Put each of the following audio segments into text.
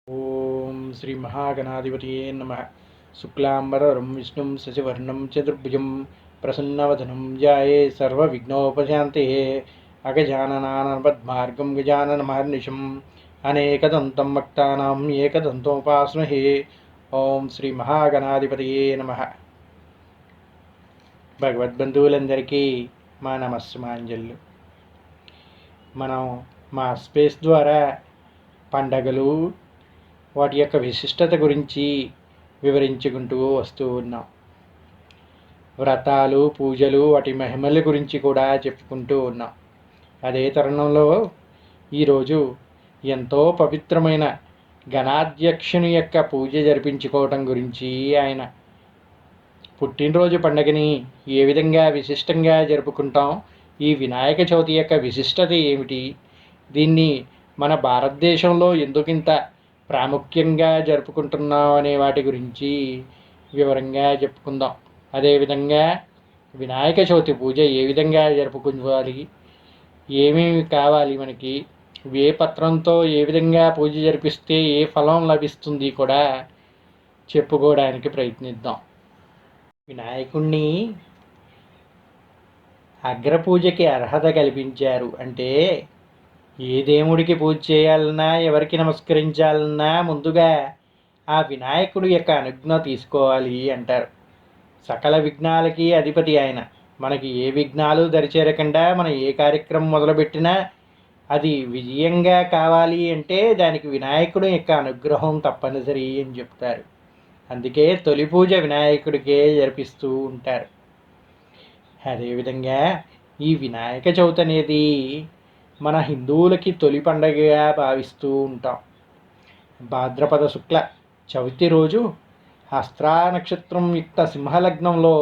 ఓం శ్రీ మహాగణాధిపతియే నమ. శుక్లాంబరధరం విష్ణుం శశివర్ణం చతుర్భుజం ప్రసన్నవదనం ధ్యాయే సర్వవిఘ్నోపశాంతయే. అగజాననానపద్మార్గం గజాననమహర్నిశం అనేకదంతం భక్తానాం ఏకదంతోపాస్మహే. ఓం శ్రీ మహాగణాధిపతియే నమ. భగవద్బంధువులందరికీ మా నమస్సుమాంజల్లు. మనం మా స్పేస్ ద్వారా పండగలు, వాటి యొక్క విశిష్టత గురించి వివరించుకుంటూ వస్తూ ఉన్నాం. వ్రతాలు, పూజలు, వాటి మహిమల గురించి కూడా చెప్పుకుంటూ ఉన్నాం. అదే తరుణంలో ఈరోజు ఎంతో పవిత్రమైన గణాధ్యక్షుని యొక్క పూజ జరిపించుకోవటం గురించి, ఆయన పుట్టినరోజు పండుగని ఏ విధంగా విశిష్టంగా జరుపుకుంటాం, ఈ వినాయక చవితి యొక్క విశిష్టత ఏమిటి, దీన్ని మన భారతదేశంలో ఎందుకింత ప్రాముఖ్యంగా జరుపుకుంటున్నాం అనే వాటి గురించి వివరంగా చెప్పుకుందాం. అదేవిధంగా వినాయక చవితి పూజ ఏ విధంగా జరుపుకోవాలి, ఏమేమి కావాలి మనకి, ఏ పత్రంతో ఏ విధంగా పూజ జరిపిస్తే ఏ ఫలం లభిస్తుంది కూడా చెప్పుకోవడానికి ప్రయత్నిద్దాం. వినాయకుణ్ణి అగ్రపూజకి అర్హత కల్పించారు అంటే, ఏ దేవుడికి పూజ చేయాలన్నా, ఎవరికి నమస్కరించాలన్నా ముందుగా ఆ వినాయకుడి యొక్క అనుజ్ఞ తీసుకోవాలి అంటారు. సకల విఘ్నాలకి అధిపతి ఆయన. మనకి ఏ విఘ్నాలు దరిచేరకుండా మనం ఏ కార్యక్రమం మొదలుపెట్టినా అది విజయంగా కావాలి అంటే దానికి వినాయకుడి యొక్క అనుగ్రహం తప్పనిసరి అని చెప్తారు. అందుకే తొలి పూజ వినాయకుడికే జరిపిస్తూ ఉంటారు. అదేవిధంగా ఈ వినాయక చవితి అనేది మన హిందువులకి తొలి పండగగా భావిస్తూ ఉంటాం. భాద్రపద శుక్ల చవితి రోజు హస్త్రా నక్షత్రం యుక్త సింహలగ్నంలో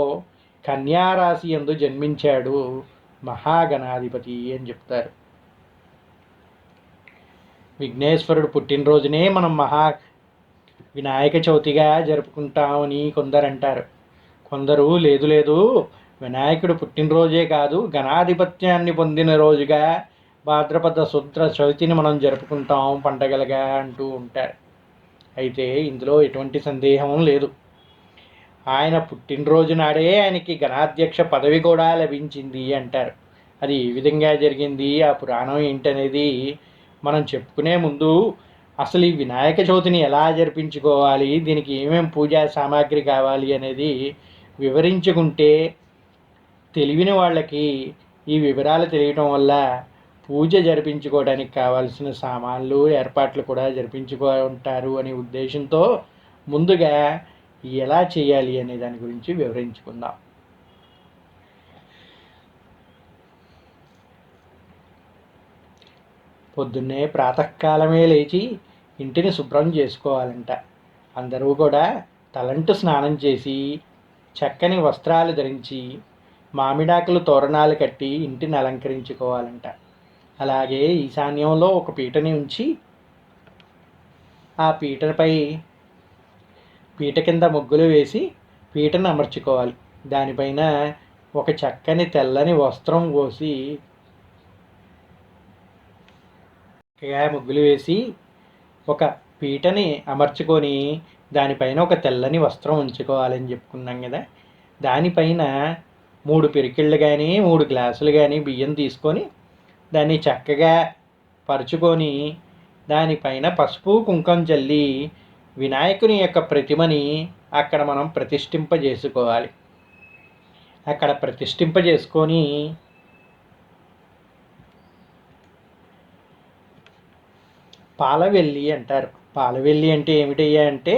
కన్యారాశి యందు జన్మించాడు మహాగణాధిపతి అని చెప్తారు. విఘ్నేశ్వరుడు పుట్టినరోజునే మనం వినాయక చవితిగా జరుపుకుంటామని కొందరు అంటారు. కొందరు లేదు వినాయకుడు పుట్టినరోజే కాదు, గణాధిపత్యాన్ని పొందిన రోజుగా భాద్రపద శుద్ర చవితిని మనం జరుపుకుంటాం పండగలుగా అంటూ ఉంటారు. అయితే ఇందులో ఎటువంటి సందేహం లేదు. ఆయన పుట్టినరోజు నాడే ఆయనకి గణాధ్యక్ష పదవి కూడా లభించింది అంటారు. అది ఏ విధంగా జరిగింది, ఆ పురాణం ఏంటనేది మనం చెప్పుకునే ముందు అసలు ఈ వినాయక చవితిని ఎలా జరిపించుకోవాలి, దీనికి ఏమేమి పూజా సామాగ్రి కావాలి అనేది వివరించుకుంటే తెలివిని వాళ్ళకి ఈ వివరాలు తెలియటం వల్ల పూజ జరిపించుకోవడానికి కావాల్సిన సామాన్లు, ఏర్పాట్లు కూడా జరిపించుకుంటారు అనే ఉద్దేశంతో ముందుగా ఎలా చేయాలి అనే దాని గురించి వివరించుకుందాం. పొద్దున్నే ప్రాతకాలమే లేచి ఇంటిని శుభ్రం చేసుకోవాలంట. అందరూ కూడా తలంటు స్నానం చేసి చక్కని వస్త్రాలు ధరించి మామిడాకులు తోరణాలు కట్టి ఇంటిని అలంకరించుకోవాలంట. అలాగే ఈశాన్యంలో ఒక పీటని ఉంచి ఆ పీట కింద ముగ్గులు వేసి పీటను అమర్చుకోవాలి. దానిపైన ఒక చక్కని తెల్లని వస్త్రం పోసి ముగ్గులు వేసి ఒక పీటని అమర్చుకొని దానిపైన ఒక తెల్లని వస్త్రం ఉంచుకోవాలని చెప్పుకున్నాం కదా. దానిపైన 3 పిరికిళ్ళు కానీ 3 గ్లాసులు కానీ బియ్యం తీసుకొని దాన్ని చక్కగా పరుచుకొని దానిపైన పసుపు కుంకం చల్లి వినాయకుని యొక్క ప్రతిమని అక్కడ మనం ప్రతిష్ఠింపజేసుకోవాలి. అక్కడ ప్రతిష్ఠింపజేసుకొని పాలవెల్లి అంటారు. పాలవెల్లి అంటే ఏమిటయ్యా అంటే,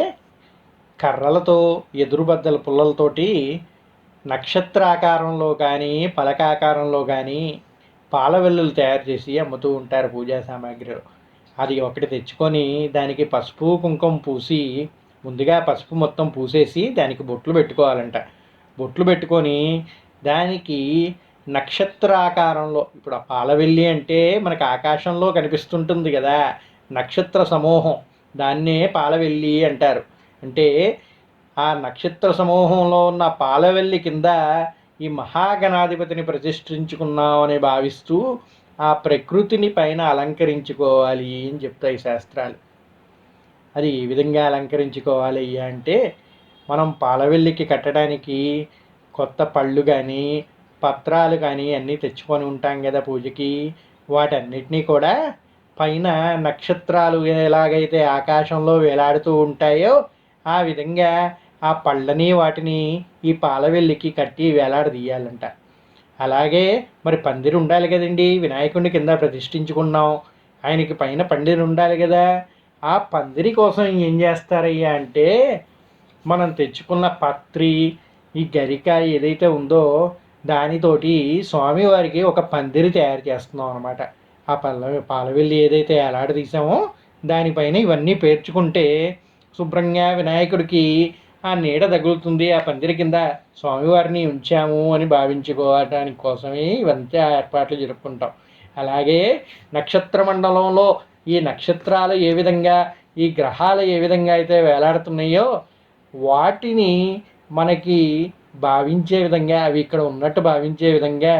కర్రలతో ఎదురుబద్దల పుల్లలతోటి నక్షత్రాకారంలో కానీ పలకాకారంలో కానీ పాలవెల్లులు తయారు చేసి అమ్ముతూ ఉంటారు పూజా సామాగ్రిలో. అది ఒకటి తెచ్చుకొని దానికి పసుపు కుంకుమ పూసి, ముందుగా పసుపు మొత్తం పూసేసి దానికి బొట్లు పెట్టుకోవాలంట. బొట్లు పెట్టుకొని దానికి నక్షత్రాకారంలో, ఇప్పుడు ఆ పాలవెల్లి అంటే మనకు ఆకాశంలో కనిపిస్తుంటుంది కదా, నక్షత్ర సమూహం, దాన్నే పాలవెల్లి అంటారు. అంటే ఆ నక్షత్ర సమూహంలో ఉన్న పాలవెల్లి కింద ఈ మహాగణాధిపతిని ప్రతిష్ఠించుకున్నామని భావిస్తూ ఆ ప్రకృతిని పైన అలంకరించుకోవాలి అని చెప్తాయి శాస్త్రాలు. అది ఏ విధంగా అలంకరించుకోవాలి అయ్యా అంటే, మనం పాలవెల్లికి కట్టడానికి కొత్త పళ్ళు కానీ పత్రాలు కానీ అన్నీ తెచ్చుకొని ఉంటాం కదా పూజకి. వాటన్నిటినీ కూడా పైన నక్షత్రాలు ఎలాగైతే ఆకాశంలో వేలాడుతూ ఉంటాయో ఆ విధంగా ఆ పళ్ళని వాటిని ఈ పాలవెల్లికి కట్టి వేలాడదీయాలంట. అలాగే మరి పందిరి ఉండాలి కదండి, వినాయకుడిని కింద ప్రతిష్ఠించుకున్నాం, ఆయనకి పైన పందిరి ఉండాలి కదా. ఆ పందిరి కోసం ఏం చేస్తారయ్యా అంటే, మనం తెచ్చుకున్న పత్రి ఈ గరిక ఏదైతే ఉందో దానితోటి స్వామివారికి ఒక పందిరి తయారు చేస్తున్నాం అనమాట. ఆ పాలవెల్లి ఏదైతే తీసామో దానిపైన ఇవన్నీ పేర్చుకుంటే శుభ్రంగా వినాయకుడికి ఆ నీడ తగులుతుంది. ఆ పందిరి కింద స్వామివారిని ఉంచాము అని భావించుకోవడానికి కోసమే ఇవంతా ఏర్పాట్లు జరుపుకుంటాం. అలాగే నక్షత్ర మండలంలో ఈ నక్షత్రాలు ఏ విధంగా ఈ గ్రహాలు ఏ విధంగా అయితే వేలాడుతున్నాయో వాటిని మనకి భావించే విధంగా, అవి ఇక్కడ ఉన్నట్టు భావించే విధంగా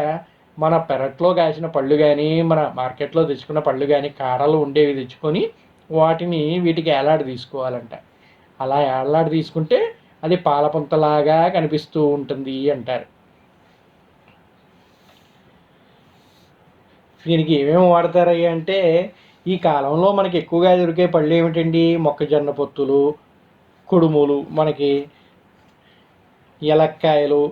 మన పెరట్లో కాసిన పళ్ళు కానీ మన మార్కెట్లో తెచ్చుకున్న పళ్ళు కానీ కాడలు ఉండేవి తెచ్చుకొని వాటిని వీటికి ఏలాడి తీసుకోవాలంట. అలా ఏలాడి తీసుకుంటే అది పాలపుంతలాగా కనిపిస్తూ ఉంటుంది అంటారు. దీనికి ఏమేమి వాడతారయ్యా అంటే, ఈ కాలంలో మనకి ఎక్కువగా దొరికే పళ్ళు ఏమిటండి, మొక్కజొన్న పొత్తులు, కుడుములు, మనకి ఎలక్కాయలు,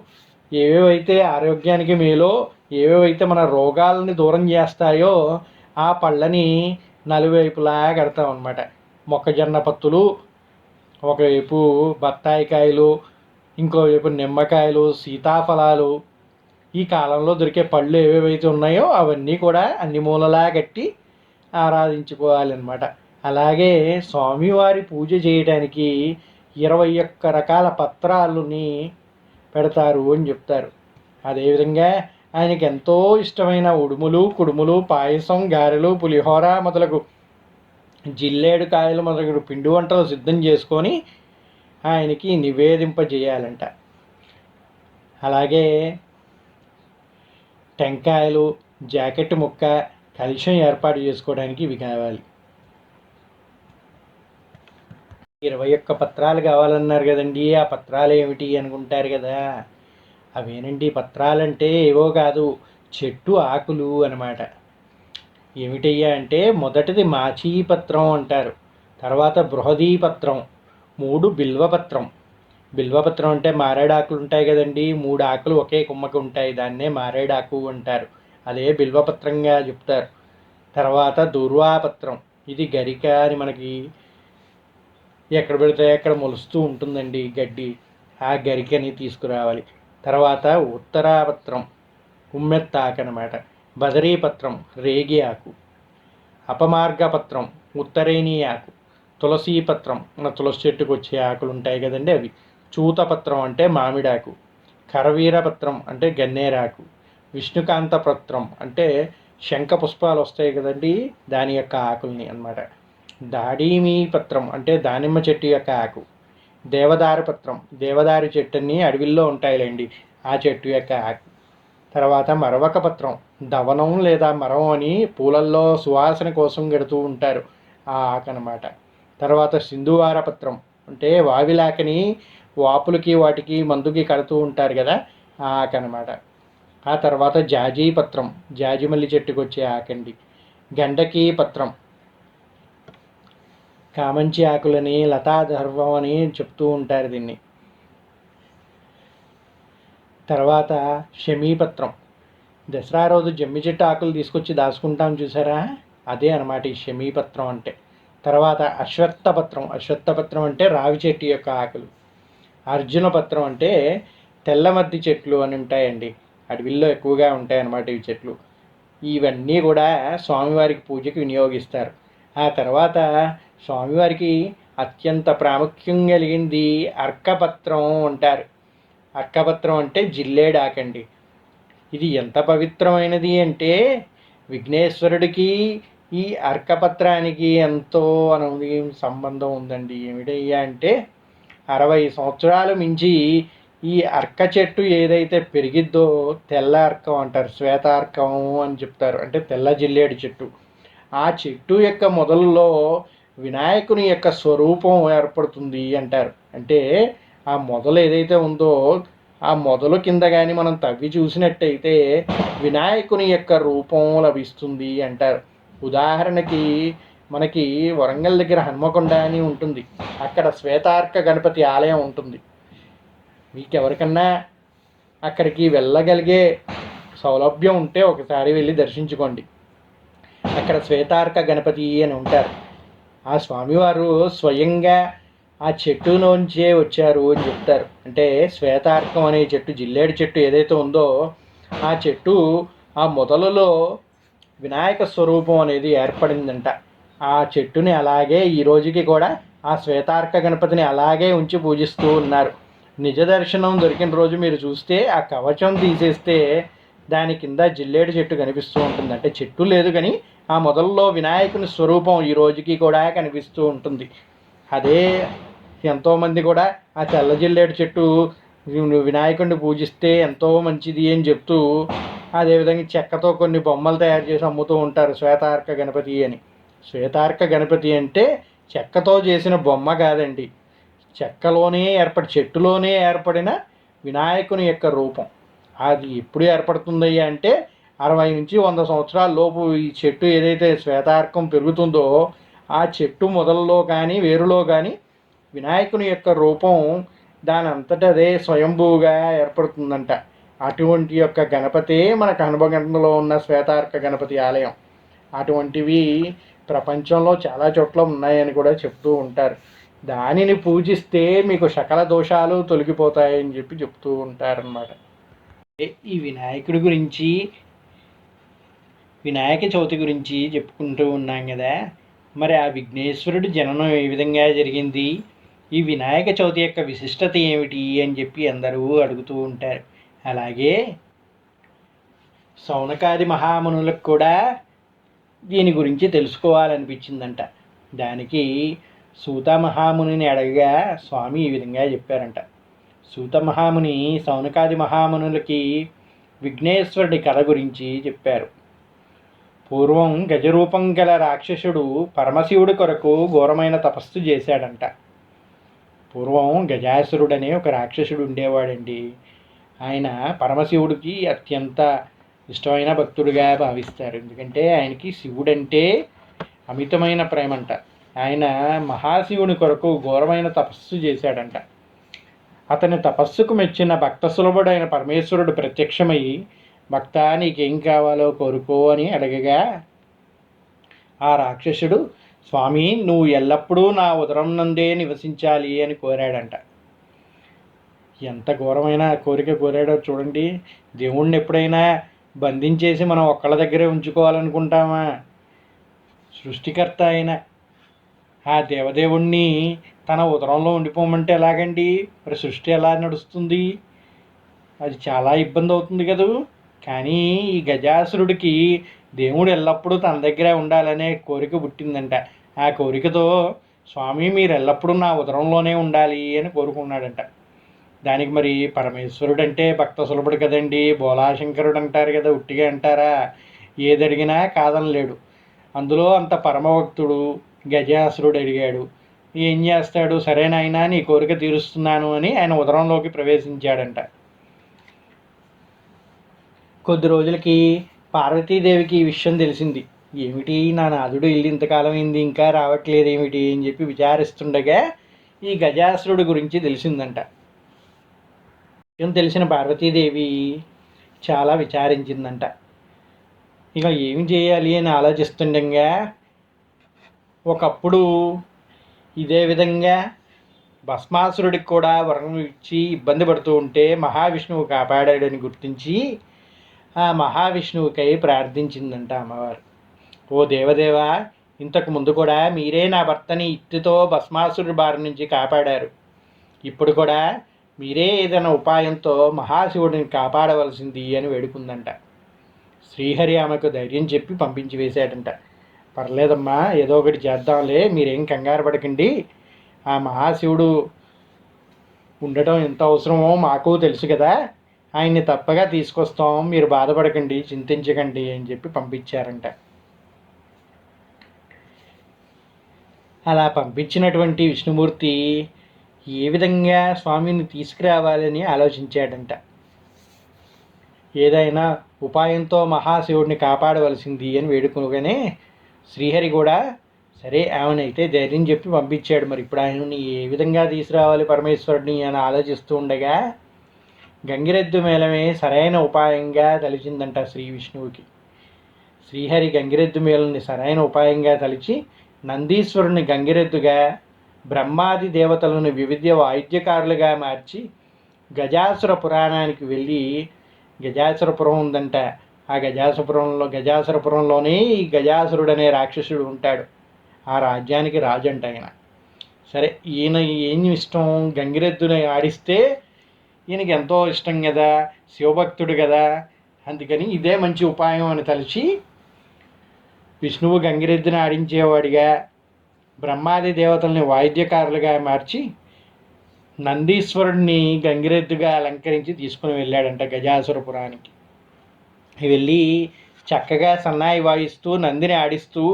ఏవేవైతే ఆరోగ్యానికి మేలో ఏవేవైతే మన రోగాలని దూరం చేస్తాయో ఆ పళ్ళని నలువైపులా కడతాం అన్నమాట. మొక్కజొన్న పత్తులు ఒకవైపు, బత్తాయికాయలు ఇంకోవైపు, నిమ్మకాయలు, సీతాఫలాలు, ఈ కాలంలో దొరికే పళ్ళు ఏవేవైతే ఉన్నాయో అవన్నీ కూడా అన్ని మూలలా కట్టి ఆరాధించుకోవాలన్నమాట. అలాగే స్వామివారి పూజ చేయడానికి 21 రకాల పత్రాలని పెడతారు అని చెప్తారు. అదేవిధంగా ఆయనకి ఎంతో ఇష్టమైన ఉడుములు, కుడుములు, పాయసం, గారెలు, పులిహోర మొదలగు జిల్లేడు కాయలు మొదలగు పిండి వంటలు సిద్ధం చేసుకొని ఆయనకి నివేదింపజేయాలంట. అలాగే టెంకాయలు, జాకెట్ ముక్క, కలుషం ఏర్పాటు చేసుకోవడానికి ఇవి కావాలి. 21 పత్రాలు కావాలన్నారు కదండి. ఆ పత్రాలు ఏమిటి అనుకుంటారు కదా. అవేనండి, పత్రాలంటే ఏవో కాదు, చెట్టు ఆకులు అనమాట. ఏమిటయ్యా అంటే, మొదటిది మాచీపత్రం అంటారు, తర్వాత బృహదీపత్రం, 3 బిల్వపత్రం. బిల్వపత్రం అంటే మారేడాకులు ఉంటాయి కదండి, 3 ఆకులు ఒకే కొమ్మకి ఉంటాయి, దాన్నే మారేడాకు అంటారు, అదే బిల్వపత్రంగా చెప్తారు. తర్వాత దుర్వాపత్రం, ఇది గరిక అని మనకి ఎక్కడ పెడితే అక్కడ మొలుస్తూ ఉంటుందండి గడ్డి, ఆ గరికని తీసుకురావాలి. తర్వాత ఉత్తరాపత్రం, ఉమ్మెత్తాకు అనమాట. బదరీపత్రం, రేగి ఆకు. అపమార్గపత్రం, ఉత్తరేణి ఆకు. తులసీపత్రం, మన తులసి చెట్టుకు వచ్చే ఆకులు ఉంటాయి కదండి అవి. చూతపత్రం అంటే మామిడాకు. కరవీరపత్రం అంటే గన్నేరాకు. విష్ణుకాంత పత్రం అంటే శంఖ పుష్పాలు వస్తాయి కదండి, దాని యొక్క ఆకుల్ని అన్నమాట. దాడిమీ పత్రం అంటే దానిమ్మ చెట్టు యొక్క ఆకు. దేవదారు పత్రం, దేవదారు చెట్టుని అడవిల్లో ఉంటాయిలేండి, ఆ చెట్టు యొక్క ఆకు. తర్వాత మరవక పత్రం, దవనం లేదా మరం అని పూలల్లో సువాసన కోసం కడుతూ ఉంటారు, ఆ ఆకు అనమాట. తర్వాత సింధువార పత్రం అంటే వావిలాకని వాపులకి వాటికి మందుకి కడుతూ ఉంటారు కదా, ఆ ఆకు అనమాట. ఆ తర్వాత జాజీ పత్రం, జాజిమల్లి చెట్టుకు వచ్చే ఆకండి. గండకీ పత్రం, కామంచి ఆకులని, లతాధర్వం అని చెప్తూ ఉంటారు దీన్ని. తర్వాత షమీపత్రం, దసరా రోజు జమ్మి చెట్టు ఆకులు తీసుకొచ్చి దాచుకుంటాం చూసారా, అదే అనమాట ఈ షమీపత్రం అంటే. తర్వాత అశ్వత్థపత్రం, అశ్వత్థపత్రం అంటే రావి చెట్టు యొక్క ఆకులు. అర్జున పత్రం అంటే తెల్లమద్ది చెట్లు అని ఉంటాయండి, అడవిల్లో ఎక్కువగా ఉంటాయి అన్నమాట ఈ చెట్లు. ఇవన్నీ కూడా స్వామివారికి పూజకి వినియోగిస్తారు. ఆ తర్వాత స్వామివారికి అత్యంత ప్రాముఖ్యం కలిగింది అర్కపత్రం అంటారు. అర్కపత్రం అంటే జిల్లేడాకండి. ఇది ఎంత పవిత్రమైనది అంటే, విఘ్నేశ్వరుడికి ఈ అర్కపత్రానికి ఎంతో సంబంధం ఉందండి. ఏమిటయ్యా అంటే, 60 సంవత్సరాలు మించి ఈ అర్క చెట్టు ఏదైతే పెరిగిద్దో తెల్ల అర్కం అంటారు, శ్వేతార్కం అని చెప్తారు, అంటే తెల్ల జిల్లేడు చెట్టు. ఆ చెట్టు యొక్క మొదల్లో వినాయకుని యొక్క స్వరూపం ఏర్పడుతుంది అంటారు. అంటే ఆ మొదలు ఏదైతే ఉందో ఆ మొదలు కింద కానీ మనం తవ్వి చూసినట్టయితే వినాయకుని యొక్క రూపం లభిస్తుంది అంటారు. ఉదాహరణకి మనకి వరంగల్ దగ్గర హన్మకొండ అని ఉంటుంది. అక్కడ శ్వేతార్క గణపతి ఆలయం ఉంటుంది. మీకు ఎవరికన్నా అక్కడికి వెళ్ళగలిగే సౌలభ్యం ఉంటే ఒకసారి వెళ్ళి దర్శించుకోండి. అక్కడ శ్వేతార్క గణపతి అని ఉంటారు. ఆ స్వామివారు స్వయంగా ఆ చెట్టులోంచే వచ్చారు అని చెప్తారు. అంటే శ్వేతార్కం అనే చెట్టు, జిల్లేడు చెట్టు ఏదైతే ఉందో ఆ చెట్టు ఆ మొదలలో వినాయక స్వరూపం అనేది ఏర్పడిందంట. ఆ చెట్టుని అలాగే ఈ రోజుకి కూడా ఆ శ్వేతార్క గణపతిని అలాగే ఉంచి పూజిస్తూ ఉన్నారు. నిజ దర్శనం దొరికిన రోజు మీరు చూస్తే ఆ కవచం తీసేస్తే దాని కింద జిల్లేడు చెట్టు కనిపిస్తూ ఉంటుంది. అంటే చెట్టు లేదు కానీ ఆ మొదల్లో వినాయకుని స్వరూపం ఈ రోజుకి కూడా కనిపిస్తూ ఉంటుంది. అదే ఎంతోమంది కూడా ఆ తెల్ల జిల్లేడు చెట్టు వినాయకుడిని పూజిస్తే ఎంతో మంచిది అని చెప్తూ అదేవిధంగా చెక్కతో కొన్ని బొమ్మలు తయారు చేసి అమ్ముతూ ఉంటారు శ్వేతార్క గణపతి అని. శ్వేతార్క గణపతి అంటే చెక్కతో చేసిన బొమ్మ కాదండి, చెట్టులోనే ఏర్పడిన వినాయకుని యొక్క రూపం. అది ఎప్పుడు ఏర్పడుతుందయ్యా అంటే 60 నుంచి 100 సంవత్సరాల లోపు ఈ చెట్టు ఏదైతే శ్వేతార్కం పెరుగుతుందో ఆ చెట్టు మొదల్లో కానీ వేరులో కానీ వినాయకుని యొక్క రూపం దాని అంతటా అదే స్వయంభూగా ఏర్పడుతుందంట. అటువంటి యొక్క గణపతే మనకు హనుమకొండలో ఉన్న శ్వేతార్క గణపతి ఆలయం. అటువంటివి ప్రపంచంలో చాలా చోట్ల ఉన్నాయని కూడా చెప్తూ ఉంటారు. దానిని పూజిస్తే మీకు సకల దోషాలు తొలగిపోతాయని చెప్పి చెప్తూ ఉంటారన్నమాట. ఈ వినాయకుడి గురించి, వినాయక చవితి గురించి చెప్పుకుంటూ ఉన్నాం కదా. మరి ఆ విఘ్నేశ్వరుడు జననం ఏ విధంగా జరిగింది, ఈ వినాయక చవితి యొక్క విశిష్టత ఏమిటి అని చెప్పి అందరూ అడుగుతూ ఉంటారు. అలాగే శౌనకాది మహామునులకు కూడా దీని గురించి తెలుసుకోవాలనిపించిందంట. దానికి సూత మహామునిని అడగగా స్వామి ఈ విధంగా చెప్పారంట. సూత మహాముని శౌనకాది మహామునులకి విఘ్నేశ్వరుడి కథ గురించి చెప్పారు. పూర్వం గజరూపం గల రాక్షసుడు పరమశివుడి కొరకు ఘోరమైన తపస్సు చేశాడంట. పూర్వం గజాసురుడనే ఒక రాక్షసుడు ఉండేవాడండి. ఆయన పరమశివుడికి అత్యంత ఇష్టమైన భక్తుడిగా భావిస్తారు. ఎందుకంటే ఆయనకి శివుడంటే అమితమైన ప్రేమంట. ఆయన మహాశివుని కొరకు ఘోరమైన తపస్సు చేశాడంట. అతని తపస్సుకు మెచ్చిన భక్త సులభుడైన పరమేశ్వరుడు ప్రత్యక్షమై, భక్త నీకేం కావాలో కోరుకో అని అడగగా ఆ రాక్షసుడు, స్వామి నువ్వు ఎల్లప్పుడూ నా ఉదరం నందే నివసించాలి అని కోరాడంట. ఎంత ఘోరమైన కోరిక కోరాడో చూడండి. దేవుణ్ణి ఎప్పుడైనా బంధించేసి మనం ఒక్కళ్ళ దగ్గరే ఉంచుకోవాలనుకుంటామా? సృష్టికర్త అయిన ఆ దేవదేవుణ్ణి తన ఉదరంలో ఉండిపోమంటే ఎలాగండి? మరి సృష్టి ఎలా నడుస్తుంది? అది చాలా ఇబ్బంది అవుతుంది కదా. కానీ ఈ గజాసురుడికి దేవుడు ఎల్లప్పుడూ తన దగ్గరే ఉండాలనే కోరిక పుట్టిందంట. ఆ కోరికతో స్వామి మీరు ఎల్లప్పుడూ నా ఉదరంలోనే ఉండాలి అని కోరుకున్నాడంట. దానికి మరి పరమేశ్వరుడు అంటే భక్త సులభుడు కదండి, బోలాశంకరుడు అంటారు కదా, ఉట్టిగా అంటారా? ఏది అడిగినా కాదనలేడు. అందులో అంత పరమభక్తుడు గజాసురుడు అడిగాడు. ఏం చేస్తాడు? సరేనాయనా నీ కోరిక తీరుస్తున్నాను అని ఆయన ఉదరంలోకి ప్రవేశించాడంట. కొద్ది రోజులకి పార్వతీదేవికి ఈ విషయం తెలిసింది. ఏమిటి నా నాథుడు ఇల్లు ఇంతకాలం అయింది ఇంకా రావట్లేదు ఏమిటి అని చెప్పి విచారిస్తుండగా ఈ గజాసురుడి గురించి తెలిసిందంట. తెలిసిన పార్వతీదేవి చాలా విచారించిందంట. ఇక ఏమి చేయాలి అని ఆలోచిస్తుండగా ఒకప్పుడు ఇదే విధంగా భస్మాసురుడికి కూడా వరం ఇచ్చి ఇబ్బంది పడుతూ ఉంటే మహావిష్ణువు కాపాడాడని గుర్తించి ఆ మహావిష్ణువుకై ప్రార్థించిందంట అమ్మవారు. ఓ దేవదేవ, ఇంతకు ముందు కూడా మీరే నా భర్తని ఇత్తితో భస్మాసురుడి బారి నుంచి కాపాడారు. ఇప్పుడు కూడా మీరే ఏదైనా ఉపాయంతో మహాశివుడిని కాపాడవలసింది అని వేడుకుందంట. శ్రీహరి ఆమెకు ధైర్యం చెప్పి పంపించి వేశాడంట. పర్లేదమ్మా, ఏదో ఒకటి చేద్దాంలే, మీరేం కంగారు పడకండి. ఆ మహాశివుడు ఉండటం ఎంత అవసరమో మాకు తెలుసు కదా, ఆయన్ని తప్పగా తీసుకొస్తాం, మీరు బాధపడకండి, చింతించకండి అని చెప్పి పంపించారంట. అలా పంపించినటువంటి విష్ణుమూర్తి ఏ విధంగా స్వామిని తీసుకురావాలని ఆలోచించాడంట. ఏదైనా ఉపాయంతో మహాశివుడిని కాపాడవలసింది అని వేడుకోగానే శ్రీహరి కూడా సరే ఆమెనైతే ధైర్యం చెప్పి పంపించాడు. మరి ఇప్పుడు ఆయనని ఏ విధంగా తీసుకురావాలి పరమేశ్వరుడిని అని ఆలోచిస్తూ ఉండగా గంగిరెద్దు మేళమే సరైన ఉపాయంగా తలిచిందంట శ్రీ విష్ణువుకి. శ్రీహరి గంగిరెద్దు మేళని సరైన ఉపాయంగా తలిచి నందీశ్వరుని గంగిరెద్దుగా, బ్రహ్మాది దేవతలను వివిధ వాయిద్యకారులుగా మార్చి గజాసుర పురాణానికి వెళ్ళి, గజాసురపురం ఉందంట, ఆ గజాసురపురంలోనే ఈ గజాసురుడు అనే రాక్షసుడు ఉంటాడు. ఆ రాజ్యానికి రాజు అంట ఆయన. సరే, ఈయన ఏం ఇష్టం, గంగిరెద్దుని ఆడిస్తే ఈయనకి ఎంతో ఇష్టం కదా, శివభక్తుడు కదా, అందుకని ఇదే మంచి ఉపాయం అని తలిచి విష్ణువు గంగిరెద్దుని ఆడించేవాడిగా, బ్రహ్మాది దేవతల్ని వాయిద్యకారులుగా మార్చి నందీశ్వరుడిని గంగిరెద్దుగా అలంకరించి తీసుకుని వెళ్ళాడంట గజాసురపురానికి. వెళ్ళి చక్కగా సన్నాయి వాయిస్తూ నందిని ఆడిస్తూ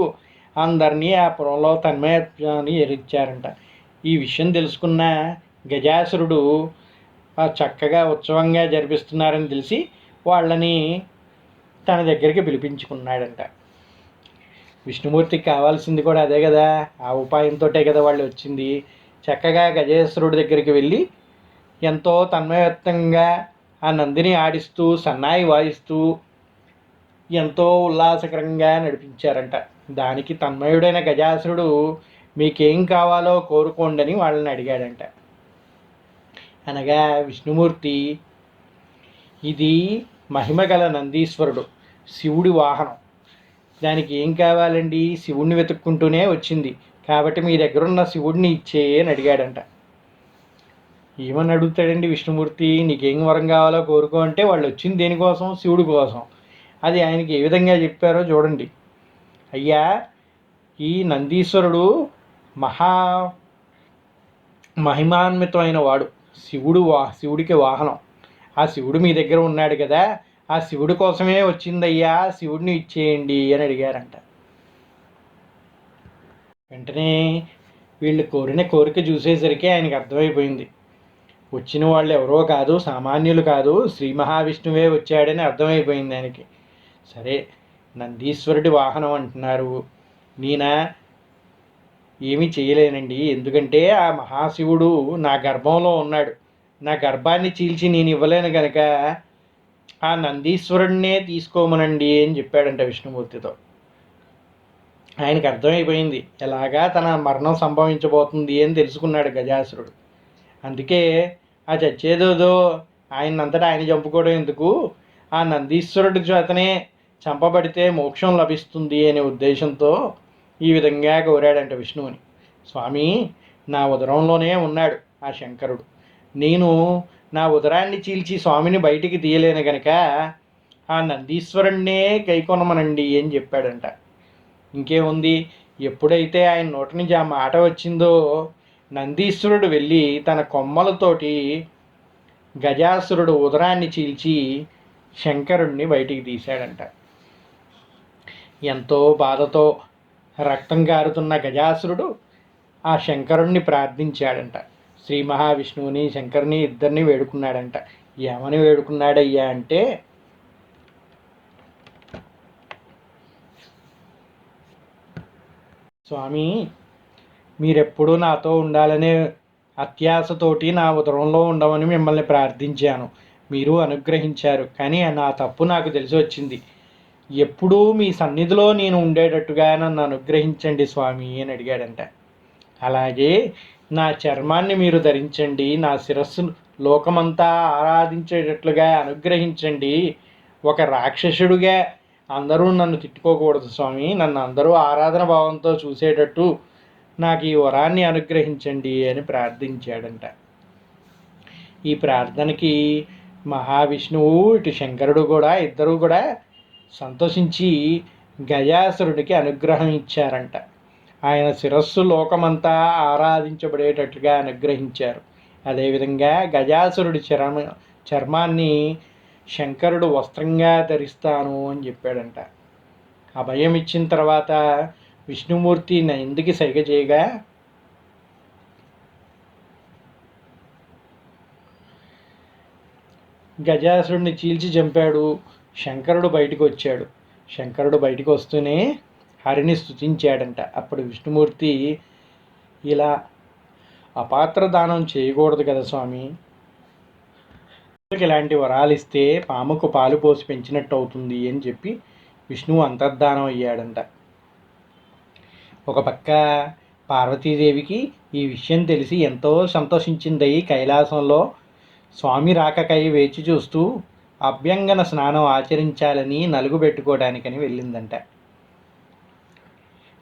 అందరినీ ఆ పురంలో తన్మయత్వాన్ని ఎరిచారంట. ఈ విషయం తెలుసుకున్న గజాసురుడు చక్కగా ఉత్సవంగా జరిపిస్తున్నారని తెలిసి వాళ్ళని తన దగ్గరికి పిలిపించుకున్నాడంట. విష్ణుమూర్తికి కావాల్సింది కూడా అదే కదా, ఆ ఉపాయంతో కదా వాళ్ళు వచ్చింది. చక్కగా గజేశ్వరుడి దగ్గరికి వెళ్ళి ఎంతో తన్మయత్వంగా ఆ నందిని ఆడిస్తూ సన్నాయి వాయిస్తూ ఎంతో ఉల్లాసకరంగా నడిపించారంట. దానికి తన్మయుడైన గజాసురుడు మీకేం కావాలో కోరుకోండి అని వాళ్ళని అడిగాడంట. అనగా విష్ణుమూర్తి ఇది మహిమగల నందీశ్వరుడు, శివుడి వాహనం, దానికి ఏం కావాలండి, శివుడిని వెతుక్కుంటూనే వచ్చింది, కాబట్టి మీ దగ్గరున్న శివుడిని ఇచ్చే అని అడిగాడంట. ఏమని అడుగుతాడండి విష్ణుమూర్తి, నీకేం వరం కావాలో కోరుకో అంటే వాళ్ళు వచ్చింది దేనికోసం, శివుడి కోసం. అది ఆయనకి ఏ విధంగా చెప్పారో చూడండి. అయ్యా, ఈ నందీశ్వరుడు మహిమాన్వితమైన వాడు, శివుడికి వాహనం. ఆ శివుడు మీ దగ్గర ఉన్నాడు కదా, ఆ శివుడి కోసమే వచ్చిందయ్యా, శివుడిని ఇచ్చేయండి అని అడిగారంట. వెంటనే వీళ్ళు కోరిన కోరిక చూసేసరికి ఆయనకు అర్థమైపోయింది. వచ్చిన వాళ్ళు ఎవరో కాదు, సామాన్యులు కాదు, శ్రీ మహావిష్ణువే వచ్చాడని అర్థమైపోయింది ఆయనకి. సరే, నందీశ్వరుడి వాహనం అంటున్నారు, నేనా ఏమీ చేయలేనండి, ఎందుకంటే ఆ మహాశివుడు నా గర్భంలో ఉన్నాడు, నా గర్భాన్ని చీల్చి నేను ఇవ్వలేను కనుక ఆ నందీశ్వరుడినే తీసుకోమనండి అని చెప్పాడంట విష్ణుమూర్తితో. ఆయనకు అర్థమైపోయింది ఎలాగా తన మరణం సంభవించబోతుంది అని తెలుసుకున్నాడు గజాసురుడు. అందుకే ఆ చచ్చేదేదో ఆయనంతటా ఆయన చంపుకోవడం ఎందుకు, ఆ నందీశ్వరుడి చేతనే చంపబడితే మోక్షం లభిస్తుంది అనే ఉద్దేశంతో ఈ విధంగా కోరాడంట విష్ణువుని. స్వామి, నా ఉదరంలోనే ఉన్నాడు ఆ శంకరుడు, నేను నా ఉదరాన్ని చీల్చి స్వామిని బయటికి తీయలేను గనక ఆ నందీశ్వరుణ్ణే కైకొనమనండి అని చెప్పాడంట. ఇంకేముంది, ఎప్పుడైతే ఆయన నోటి నుంచి ఆ మాట వచ్చిందో నందీశ్వరుడు వెళ్ళి తన కొమ్మలతోటి గజాసురుడు ఉదరాన్ని చీల్చి శంకరుణ్ణి బయటికి తీశాడంట. ఎంతో బాధతో రక్తం కారుతున్న గజాసురుడు ఆ శంకరుణ్ణి ప్రార్థించాడంట. శ్రీ మహావిష్ణువుని శంకరుని ఇద్దరిని వేడుకున్నాడంట. ఏమని వేడుకున్నాడయ్యా అంటే, స్వామి, మీరెప్పుడూ నాతో ఉండాలనే అత్యాశతోటి నా ఉదరంలో ఉండమని మిమ్మల్ని ప్రార్థించాను, మీరు అనుగ్రహించారు, కానీ నా తప్పు నాకు తెలిసి వచ్చింది, ఎప్పుడూ మీ సన్నిధిలో నేను ఉండేటట్టుగా నన్ను అనుగ్రహించండి స్వామి అని అడిగాడంట. అలాగే నా చర్మాన్ని మీరు ధరించండి, నా శిరస్సు లోకమంతా ఆరాధించేటట్లుగా అనుగ్రహించండి, ఒక రాక్షసుడిగా అందరూ నన్ను తిట్టుకోకూడదు స్వామి, నన్ను అందరూ ఆరాధన భావంతో చూసేటట్టు నాకు ఈ వరాన్ని అనుగ్రహించండి అని ప్రార్థించాడంట. ఈ ప్రార్థనకి మహావిష్ణువు ఇటు శంకరుడు కూడా ఇద్దరూ కూడా సంతోషించి గజాసురుడికి అనుగ్రహం ఇచ్చారంట. ఆయన శిరస్సు లోకమంతా ఆరాధించబడేటట్లుగా అనుగ్రహించారు. అదేవిధంగా గజాసురుడి చర్మాన్ని శంకరుడు వస్త్రంగా ధరిస్తాను అని చెప్పాడంట. అభయం ఇచ్చిన తర్వాత విష్ణుమూర్తి ఎందుకు సైగ చేయగా గజాసురుడిని చీల్చి చంపాడు. శంకరుడు బయటకు వచ్చాడు. శంకరుడు బయటకు వస్తూనే హరిని స్తుతించాడంట. అప్పుడు విష్ణుమూర్తి, ఇలా అపాత్ర దానం చేయకూడదు కదా స్వామి, ఇలాంటి వరాలు ఇస్తే పాముకు పాలు పోసి పెంచినట్టు అవుతుంది అని చెప్పి విష్ణువు అంతర్ధానం అయ్యాడంట. ఒక పక్క పార్వతీదేవికి ఈ విషయం తెలిసి ఎంతో సంతోషించింది. కైలాసంలో స్వామి రాకకై వేచి చూస్తూ అభ్యంగన స్నానం ఆచరించాలని నలుగు పెట్టుకోవడానికని వెళ్ళిందంట.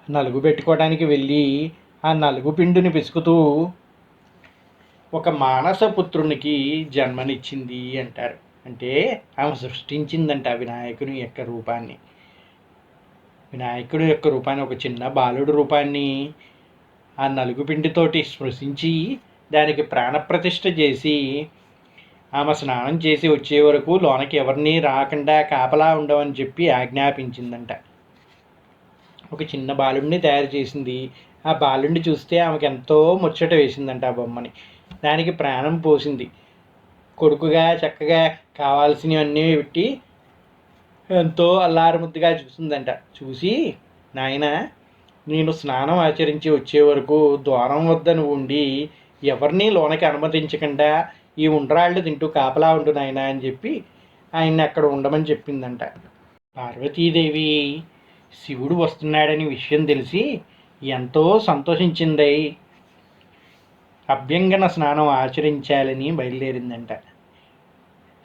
నలుగు పెట్టుకోవడానికి వెళ్ళి ఆ నలుగు పిండుని పిసుకుతూ ఒక మానసపుత్రునికి జన్మనిచ్చింది అంటారు. అంటే ఆమె సృష్టించిందంట వినాయకుని యొక్క రూపాన్ని. వినాయకుడి యొక్క రూపాన్ని, ఒక చిన్న బాలుడు రూపాన్ని ఆ నలుగుపిండితోటి స్పృశించి దానికి ప్రాణప్రతిష్ఠ చేసి ఆమె స్నానం చేసి వచ్చే వరకు లోనకి ఎవరిని రాకుండా కాపలా ఉండవని చెప్పి ఆజ్ఞాపించిందంట. ఒక చిన్న బాలుడిని తయారు చేసింది. ఆ బాలుడిని చూస్తే ఆమెకు ఎంతో ముచ్చట వేసిందంట ఆ బొమ్మని. దానికి ప్రాణం పోసింది. కొడుకుగా చక్కగా కావాల్సినవన్నీ పెట్టి ఎంతో అల్లారుముద్దుగా చూసిందంట. చూసి, నాయన, నేను స్నానం ఆచరించి వచ్చే వరకు ద్వారం వద్ద నువ్వు ఉండి ఎవరినీ లోనకి అనుమతించకుండా ఈ ఉండ్రాళ్ళు తింటూ కాపలా ఉండు నాయన అని చెప్పి ఆయన్ని అక్కడ ఉండమని చెప్పిందంట. పార్వతీదేవి శివుడు వస్తున్నాడని విషయం తెలిసి ఎంతో సంతోషించింది. అభ్యంగన స్నానం ఆచరించాలని బయలుదేరిందంట.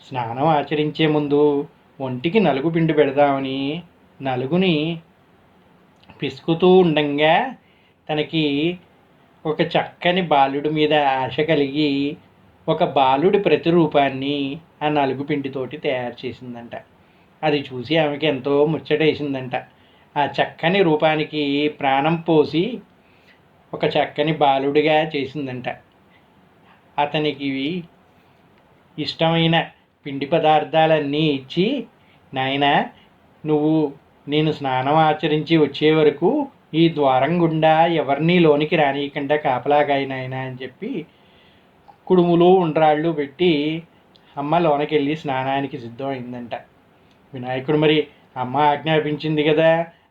స్నానం ఆచరించే ముందు ఒంటికి నలుగు పిండి పెడదామని నలుగుని పిసుకుతూ ఉండంగా తనకి ఒక చక్కని బాలుడి మీద ఆశ కలిగి ఒక బాలుడి ప్రతిరూపాన్ని ఆ నలుగు పిండితోటి తయారు చేసిందంట. అది చూసి ఆమెకి ఎంతో ముచ్చటేసిందంట. ఆ చక్కని రూపానికి ప్రాణం పోసి ఒక చక్కని బాలుడిగా చేసిందంట. అతనికి ఇష్టమైన పిండి పదార్థాలన్నీ ఇచ్చి, నాయన, నువ్వు నేను స్నానం ఆచరించి వచ్చే వరకు ఈ ద్వారం గుండా ఎవరినీ లోనికి రానియకుండా కాపలాగాయనాయన అని చెప్పి కుడుములు ఉండ్రాళ్ళు పెట్టి అమ్మ లోనకి వెళ్ళి స్నానానికి సిద్ధమైందంట. వినాయకుడు మరి అమ్మ ఆజ్ఞాపించింది కదా,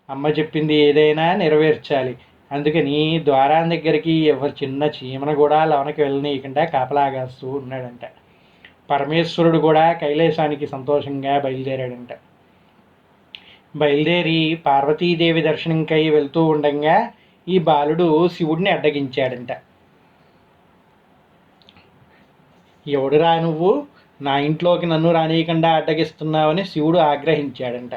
అమ్మ చెప్పింది ఏదైనా నెరవేర్చాలి. అందుకని ద్వారం దగ్గరికి ఎవరు చిన్న చీమను కూడా లోనకి వెళ్ళనీయకుండా కాపలాగాస్తూ ఉన్నాడంట. పరమేశ్వరుడు కూడా కైలాసానికి సంతోషంగా బయలుదేరాడంట. బయలుదేరి పార్వతీదేవి దర్శనంకై వెళ్తూ ఉండగా ఈ బాలుడు శివుడిని అడ్డగించాడంట. ఎవడురా నువ్వు, నా ఇంట్లోకి నన్ను రానియకుండా అడ్డగిస్తున్నావని శివుడు ఆగ్రహించాడంట.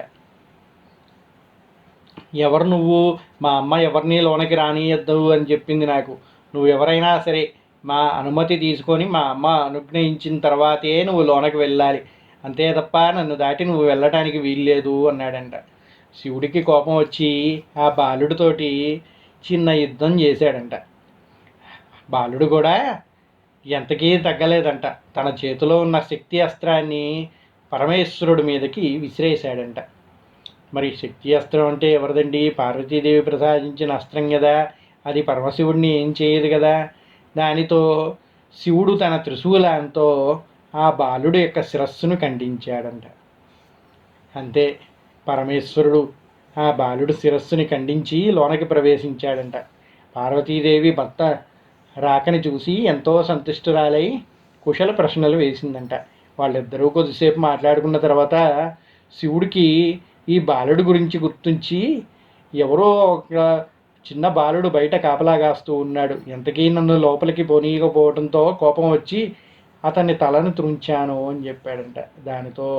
ఎవరు నువ్వు, మా అమ్మ ఎవరిని లోనకి రానియద్దు అని చెప్పింది నాకు. నువ్వు ఎవరైనా సరే మా అనుమతి తీసుకొని మా అమ్మ అనుగ్రహించిన తర్వాతే నువ్వు లోనకి వెళ్ళాలి, అంతే తప్ప నన్ను దాటి నువ్వు వెళ్ళటానికి వీల్లేదు అన్నాడంట. శివుడికి కోపం వచ్చి ఆ బాలుడితోటి చిన్న యుద్ధం చేశాడంట. బాలుడు కూడా ఎంతకీ తగ్గలేదంట. తన చేతిలో ఉన్న శక్తి అస్త్రాన్ని పరమేశ్వరుడి మీదకి విసిరేశాడంట. మరి శక్తి అస్త్రం అంటే ఎవరిదండి? పార్వతీదేవి ప్రసాదించిన అస్త్రం కదా, అది పరమశివుడిని ఏం చేయదు కదా. దానితో శివుడు తన త్రిశూలంతో ఆ బాలుడు యొక్క శిరస్సును ఖండించాడంట. అంతే, పరమేశ్వరుడు ఆ బాలుడు శిరస్సుని ఖండించి లోనకి ప్రవేశించాడంట. పార్వతీదేవి భర్త రాకని చూసి ఎంతో సంతుష్టురాలై కుశల ప్రశ్నలు వేసిందంట. వాళ్ళిద్దరూ కొద్దిసేపు మాట్లాడుకున్న తర్వాత శివుడికి ఈ బాలుడు గురించి గుర్తుంచి, ఎవరో ఒక చిన్న బాలుడు బయట కాపలాగాస్తూ ఉన్నాడు, ఎంతకీ నన్ను లోపలికి పోనీయకపోవడంతో కోపం వచ్చి అతన్ని తలను త్రుంచాను అని చెప్పాడంట. దానితో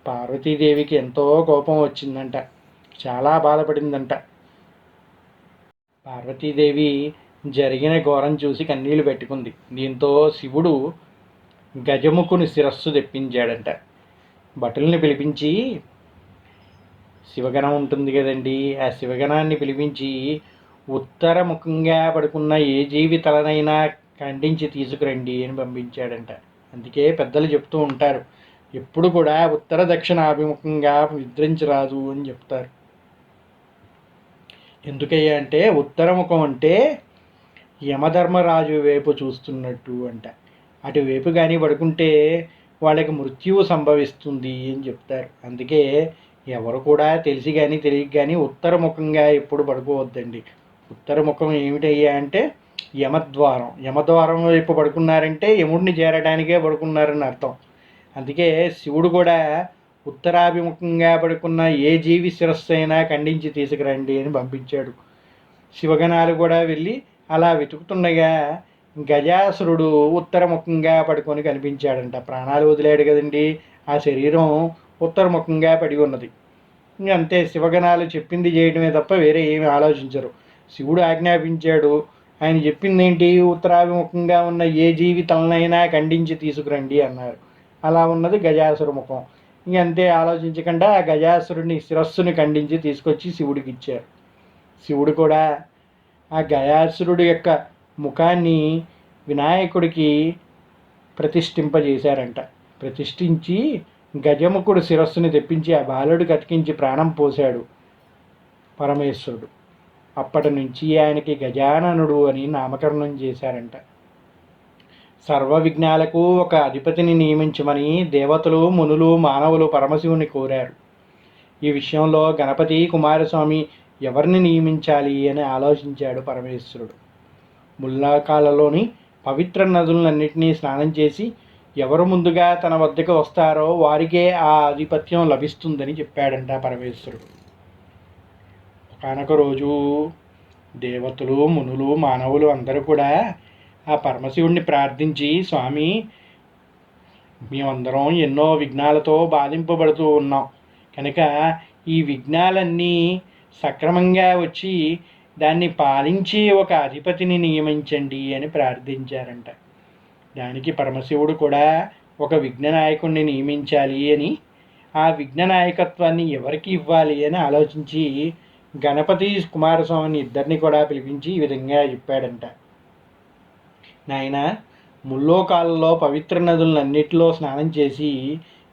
పార్వతీదేవికి ఎంతో కోపం వచ్చిందంట. చాలా బాధపడిందంట. పార్వతీదేవి జరిగిన ఘోరం చూసి కన్నీళ్లు పెట్టుకుంది. దీంతో శివుడు గజముఖుని శిరస్సు తెప్పించాడంట. భటుల్ని పిలిపించి, శివగణం ఉంటుంది కదండి, ఆ శివగణాన్ని పిలిపించి ఉత్తరముఖంగా పడుకున్న ఏ జీవి తలనైనా ఖండించి తీసుకురండి అని పంపించాడంట. అందుకే పెద్దలు చెప్తూ ఉంటారు, ఎప్పుడు కూడా ఉత్తర దక్షిణ అభిముఖంగా నిద్రించరాదు అని చెప్తారు. ఎందుకయ్యా అంటే ఉత్తరముఖం అంటే యమధర్మరాజు వైపు చూస్తున్నట్టు అంట. అటువైపు కానీ పడుకుంటే వాళ్ళకి మృత్యువు సంభవిస్తుంది అని చెప్తారు. అందుకే ఎవరు కూడా తెలిసి కానీ తెలియక కానీ ఉత్తరముఖంగా ఎప్పుడు పడుకోవద్దండి. ఉత్తరముఖం ఏమిటయ్యా అంటే యమద్వారం వైపు పడుకున్నారంటే యముడిని చేరడానికే పడుకున్నారని అర్థం. అందుకే శివుడు కూడా ఉత్తరాభిముఖంగా పడుకున్న ఏ జీవి శిరస్సు అయినా ఖండించి తీసుకురండి అని పంపించాడు. శివగణాలు కూడా వెళ్ళి అలా వెతుకుతుండగా గజాసురుడు ఉత్తరముఖంగా పడుకొని కనిపించాడంట. ప్రాణాలు వదిలాడు కదండి, ఆ శరీరం ఉత్తరముఖంగా పడి ఉన్నది. అంతే, శివగణాలు చెప్పింది చేయడమే తప్ప వేరే ఏమి ఆలోచించరు. శివుడు ఆజ్ఞాపించాడు, ఆయన చెప్పింది ఏంటి? ఉత్తరాభిముఖంగా ఉన్న ఏ జీవితాలనైనా ఖండించి తీసుకురండి అన్నారు. అలా ఉన్నది గజాసుర ముఖం. ఇంకంతే, ఆలోచించకుండా ఆ గజాసురుని శిరస్సుని ఖండించి తీసుకొచ్చి శివుడికి ఇచ్చారు. శివుడు కూడా ఆ గజాసురుడి యొక్క ముఖాన్ని వినాయకుడికి ప్రతిష్ఠింపజేశారంట. ప్రతిష్ఠించి గజముఖుడు శిరస్సుని తెప్పించి ఆ బాలుడికి అతికించి ప్రాణం పోశాడు పరమేశ్వరుడు. అప్పటి నుంచి ఆయనకి గజాననుడు అని నామకరణం చేశారంట. సర్వ విఘ్నాలకు ఒక అధిపతిని నియమించమని దేవతలు, మునులు, మానవులు పరమశివుని కోరారు. ఈ విషయంలో గణపతి కుమారస్వామి ఎవరిని నియమించాలి అని ఆలోచించాడు పరమేశ్వరుడు. ముల్లాకాలలోని పవిత్ర నదులన్నింటినీ స్నానం చేసి ఎవరు ముందుగా తన వద్దకు వస్తారో వారికే ఆ ఆధిపత్యం లభిస్తుందని చెప్పాడంట పరమేశ్వరుడు. ఒకనొక రోజు దేవతలు, మునులు, మానవులు అందరూ కూడా ఆ పరమశివుడిని ప్రార్థించి, స్వామి, మేమందరం ఎన్నో విఘ్నాలతో బాధింపబడుతూ ఉన్నాం కనుక ఈ విఘ్నాలన్నీ సక్రమంగా వచ్చి దాన్ని పాలించి ఒక అధిపతిని నియమించండి అని ప్రార్థించారంట. దానికి పరమశివుడు కూడా ఒక విఘ్న నాయకుడిని నియమించాలి అని, ఆ విఘ్న నాయకత్వాన్ని ఎవరికి ఇవ్వాలి అని ఆలోచించి గణపతి కుమారస్వామిని ఇద్దరిని కూడా పిలిపించి ఈ విధంగా చెప్పాడంట. నాయన, ముల్లోకాలలో పవిత్ర నదులన్నిటిలో స్నానం చేసి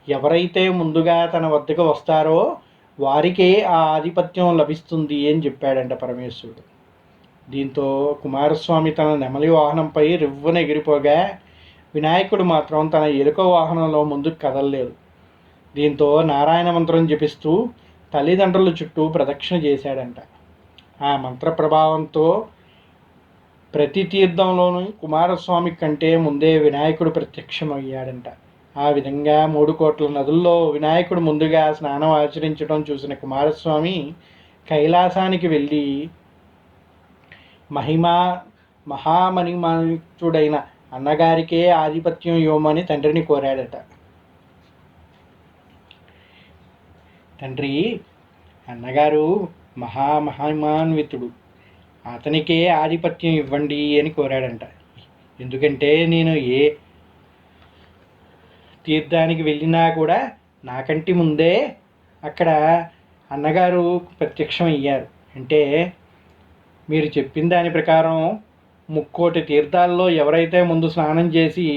ఎవరైతే ముందుగా తన వద్దకు వస్తారో వారికే ఆ ఆధిపత్యం లభిస్తుంది అని చెప్పాడంట పరమేశ్వరుడు. దీంతో కుమారస్వామి తన నెమలి వాహనంపై రివ్వున ఎగిరిపోగా వినాయకుడు మాత్రం తన ఎలుక వాహనంలో ముందుకు కదలలేదు. దీంతో నారాయణ మంత్రం జపిస్తూ తల్లిదండ్రుల చుట్టూ ప్రదక్షిణ చేశాడంట. ఆ మంత్ర ప్రభావంతో ప్రతి తీర్థంలోనూ కుమారస్వామి కంటే ముందే వినాయకుడు ప్రత్యక్షమయ్యాడంట. ఆ విధంగా 3 కోట్ల నదుల్లో వినాయకుడు ముందుగా స్నానం ఆచరించడం చూసిన కుమారస్వామి కైలాసానికి వెళ్ళి మహామణిమాణిక్యుడైన అన్నగారికే ఆధిపత్యం ఇవ్వమని తండ్రిని కోరాడట. తండ్రి, అన్నగారు మహామహిమాన్వితుడు, అతనికే ఆధిపత్యం ఇవ్వండి అని కోరాడంట. ఎందుకంటే నేను ఏ తీర్థానికి వెళ్ళినా కూడా నాకంటి ముందే అక్కడ అన్నగారు ప్రత్యక్షం అయ్యారు. అంటే మీరు చెప్పిన దాని ప్రకారం 3 తీర్థాల్లో ఎవరైతే ముందు స్నానం చేసి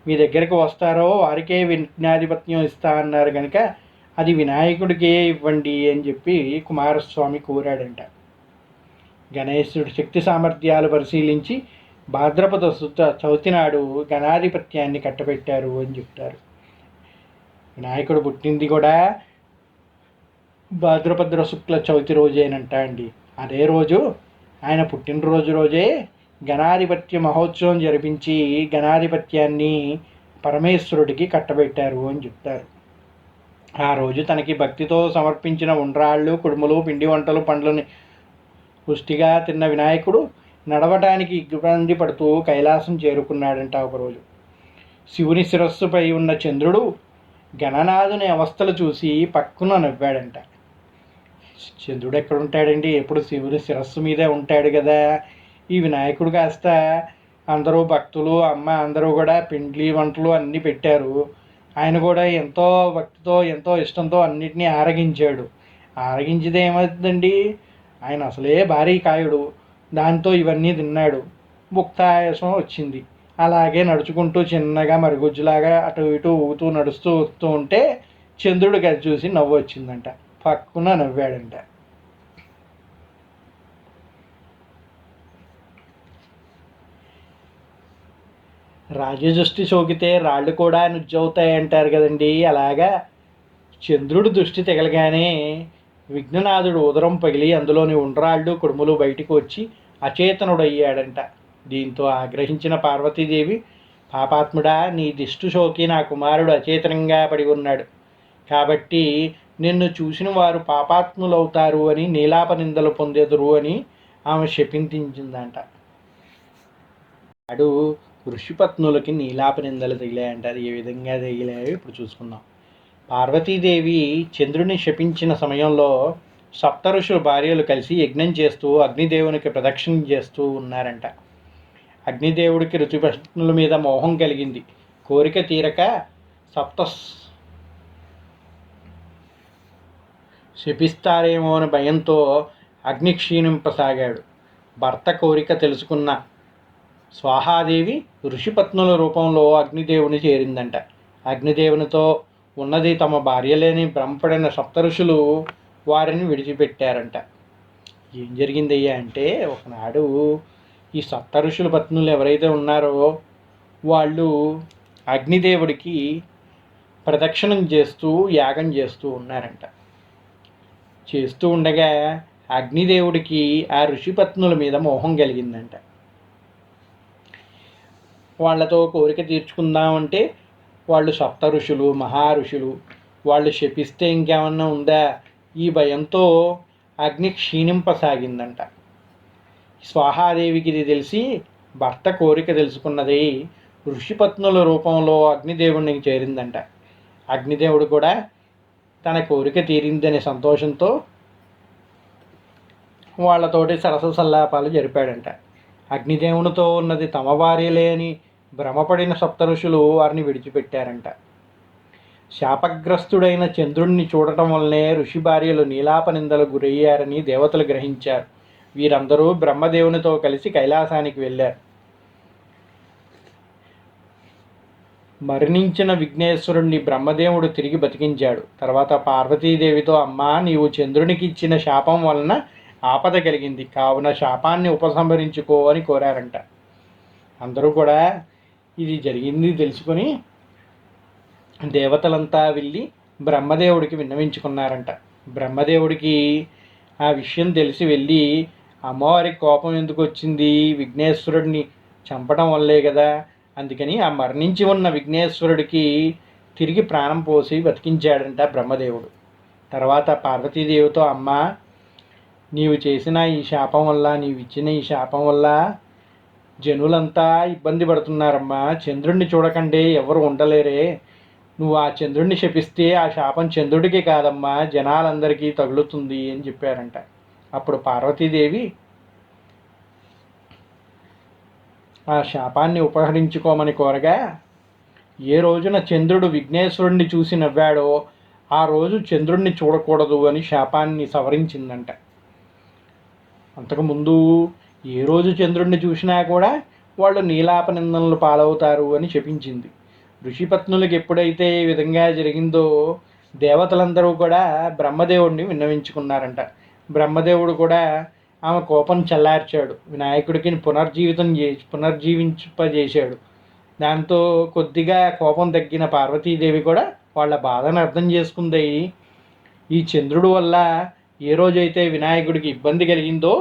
మీ దగ్గరకు వస్తారో వారికే విఘ్నాధిపత్యం ఇస్తా అన్నారు కనుక అది వినాయకుడికే ఇవ్వండి అని చెప్పి కుమారస్వామి కోరాడంట. గణేశుడి శక్తి సామర్థ్యాలు పరిశీలించి భాద్రపద చవితి నాడు గణాధిపత్యాన్ని కట్టబెట్టారు అని చెప్తారు. వినాయకుడు పుట్టింది కూడా భాద్రపద శుక్ల చవితి రోజేనంట అండి. అదే రోజు ఆయన పుట్టినరోజు రోజే గణాధిపత్య మహోత్సవం జరిపించి గణాధిపత్యాన్ని పరమేశ్వరుడికి కట్టబెట్టారు అని చెప్తారు. ఆ రోజు తనకి భక్తితో సమర్పించిన ఉండ్రాళ్ళు, కుడుములు, పిండి వంటలు, పండ్లని పుష్టిగా తిన్న వినాయకుడు నడవటానికి ఇబ్బంది పడుతూ కైలాసం చేరుకున్నాడంట. ఒకరోజు శివుని శిరస్సుపై ఉన్న చంద్రుడు గణనాథుని అవస్థలు చూసి పక్కున నవ్వాడంట. చంద్రుడు ఎక్కడ ఉంటాడండి, ఎప్పుడు శివుని శిరస్సు మీదే ఉంటాడు కదా. ఈ వినాయకుడు కాస్త అందరూ భక్తులు, అమ్మ అందరూ కూడా పిండ్లి వంటలు అన్నీ పెట్టారు. ఆయన కూడా ఎంతో భక్తితో ఎంతో ఇష్టంతో అన్నిటినీ ఆరగించాడు. ఆరగించితే ఏమవుతుందండి, ఆయన అసలే భారీ కాయుడు, దాంతో ఇవన్నీ తిన్నాడు, భుక్తాయాసం వచ్చింది. అలాగే నడుచుకుంటూ చిన్నగా మరుగుజ్జులాగా అటు ఇటు ఊగుతూ నడుస్తూ వస్తూ ఉంటే చంద్రుడికి అది చూసి నవ్వు వచ్చిందంట. పక్కున నవ్వాడంట. రాజదృష్టి సోకితే రాళ్ళు కూడా నుజ్జవుతాయి అంటారు కదండి. అలాగా చంద్రుడు దృష్టి తగలగానే విఘ్ననాథుడు ఉదరం పగిలి అందులోని ఉండ్రాళ్ళు కుడుములు బయటికి వచ్చి అచేతనుడయ్యాడంట. దీంతో ఆగ్రహించిన పార్వతీదేవి, పాపాత్ముడా, నీ దిష్టు సోకి నా కుమారుడు అచేతనంగా పడి ఉన్నాడు కాబట్టి నిన్ను చూసిన వారు పాపాత్ములవుతారు అని, నీలాప నిందలు పొందెదురు అని ఆమె శపించిందంట. అడు ఋషిపత్నులకి నీలాప నిందలు తగిలాయంటారు. ఏ విధంగా తగిలాయో ఇప్పుడు చూసుకుందాం. పార్వతీదేవి చంద్రుని శపించిన సమయంలో సప్త ఋషుల భార్యలు కలిసి యజ్ఞం చేస్తూ అగ్నిదేవునికి ప్రదక్షిణ చేస్తూ ఉన్నారంట. అగ్నిదేవుడికి ఋషిపత్నుల మీద మోహం కలిగింది. కోరిక తీరక సప్త శపిస్తారేమో అని భయంతో అగ్ని క్షీణింపసాగాడు. భర్త కోరిక తెలుసుకున్న స్వాహాదేవి ఋషిపత్నుల రూపంలో అగ్నిదేవుని చేరిందంట. అగ్నిదేవునితో ఉన్నది తమ భార్యలేని భ్రమపడిన సప్త ఋషులు వారిని విడిచిపెట్టారంట. ఏం జరిగిందయ్యా అంటే, ఒకనాడు ఈ సప్త ఋషుల పత్నులు ఎవరైతే ఉన్నారో వాళ్ళు అగ్నిదేవుడికి ప్రదక్షిణం చేస్తూ యాగం చేస్తూ ఉన్నారంట. చేస్తూ ఉండగా అగ్నిదేవుడికి ఆ ఋషిపత్నుల మీద మోహం కలిగిందంట. వాళ్ళతో కోరిక తీర్చుకుందామంటే వాళ్ళు సప్త ఋషులు, మహా ఋషులు, వాళ్ళు శపిస్తే ఇంకేమన్నా ఉందా, ఈ భయంతో అగ్ని క్షీణింపసాగిందంట. స్వాహాదేవికి ఇది తెలిసి భర్త కోరిక తెలుసుకున్నది ఋషిపత్నుల రూపంలో అగ్నిదేవుడిని చేరిందంట. అగ్నిదేవుడు కూడా తన కోరిక తీరిందనే సంతోషంతో వాళ్ళతోటి సరస సల్లాపాలు జరిపాడంట. అగ్నిదేవునితో ఉన్నది తమ భార్యలే అని భ్రమపడిన సప్త ఋషులు వారిని విడిచిపెట్టారంట. శాపగ్రస్తుడైన చంద్రుణ్ణి చూడటం వల్లనే ఋషి భార్యలు నీలాప నిందలు గురయ్యారని దేవతలు గ్రహించారు. వీరందరూ బ్రహ్మదేవునితో కలిసి కైలాసానికి వెళ్ళారు. మరణించిన విఘ్నేశ్వరుణ్ణి బ్రహ్మదేవుడు తిరిగి బతికించాడు. తర్వాత పార్వతీదేవితో, అమ్మా, నీవు చంద్రునికి ఇచ్చిన శాపం వలన ఆపద కలిగింది, కావున శాపాన్ని ఉపసంహరించుకో అని కోరారంట. అందరూ కూడా ఇది జరిగింది తెలుసుకొని దేవతలంతా వెళ్ళి బ్రహ్మదేవుడికి విన్నవించుకున్నారంట. బ్రహ్మదేవుడికి ఆ విషయం తెలిసి వెళ్ళి, అమ్మవారికి కోపం ఎందుకు వచ్చింది, విఘ్నేశ్వరుడిని చంపడం వల్లే కదా, అందుకని ఆ మరణించి ఉన్న విఘ్నేశ్వరుడికి తిరిగి ప్రాణం పోసి బతికించాడంట బ్రహ్మదేవుడు. తర్వాత పార్వతీదేవితో, అమ్మ, నీవు చేసిన ఈ శాపం వల్ల, నీవు ఇచ్చిన ఈ శాపం వల్ల జనులంతా ఇబ్బంది పడుతున్నారమ్మా. చంద్రుడిని చూడకండే ఎవరు ఉండలేరే. నువ్వు ఆ చంద్రుడిని శపిస్తే ఆ శాపం చంద్రుడికి కాదమ్మా, జనాలందరికీ తగులుతుంది అని చెప్పారంట. అప్పుడు పార్వతీదేవి ఆ శాపాన్ని ఉపహరించుకోమని కోరగా, ఏ రోజున చంద్రుడు విఘ్నేశ్వరుణ్ణి చూసి నవ్వాడో ఆ రోజు చంద్రుడిని చూడకూడదు అని శాపాన్ని సవరించిందంట. అంతకుముందు ఏ రోజు చంద్రుడిని చూసినా కూడా వాళ్ళు నీలాప నిందనలు పాలవుతారు అని చెప్పించింది. ఋషిపత్నులకు ఎప్పుడైతే ఈ విధంగా జరిగిందో దేవతలందరూ కూడా బ్రహ్మదేవుడిని విన్నవించుకున్నారంట. బ్రహ్మదేవుడు కూడా ఆమె కోపం చల్లార్చాడు. వినాయకుడికి పునర్జీవింపజేశాడు. దాంతో కొద్దిగా కోపం తగ్గిన పార్వతీదేవి కూడా వాళ్ళ బాధను అర్థం చేసుకుంది. ఈ చంద్రుడు వల్ల ఏ రోజైతే వినాయకుడికి ఇబ్బంది కలిగిందో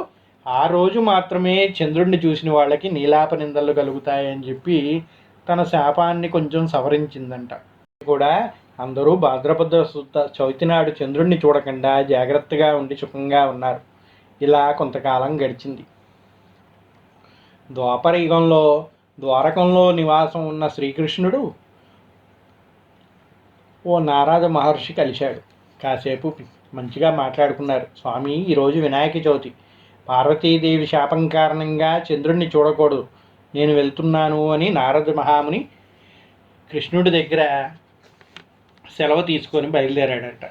ఆ రోజు మాత్రమే చంద్రుడిని చూసిన వాళ్ళకి నీలాప నిందలు కలుగుతాయని చెప్పి తన శాపాన్ని కొంచెం సవరించిందంట. కూడా అందరూ భాద్రపద శుద్ధ చవితి నాడు చంద్రుడిని చూడకుండా జాగ్రత్తగా ఉండి సుఖంగా ఉన్నారు. ఇలా కొంతకాలం గడిచింది. ద్వాపరయుగంలో ద్వారకంలో నివాసం ఉన్న శ్రీకృష్ణుడు ఓ నారద మహర్షి కలిశాడు. కాసేపు మంచిగా మాట్లాడుకున్నారు. స్వామి, ఈరోజు వినాయక చవితి, పార్వతీదేవి శాపం కారణంగా చంద్రుడిని చూడకూడదు, నేను వెళ్తున్నాను అని నారద మహాముని కృష్ణుడి దగ్గర సెలవు తీసుకొని బయలుదేరాడట.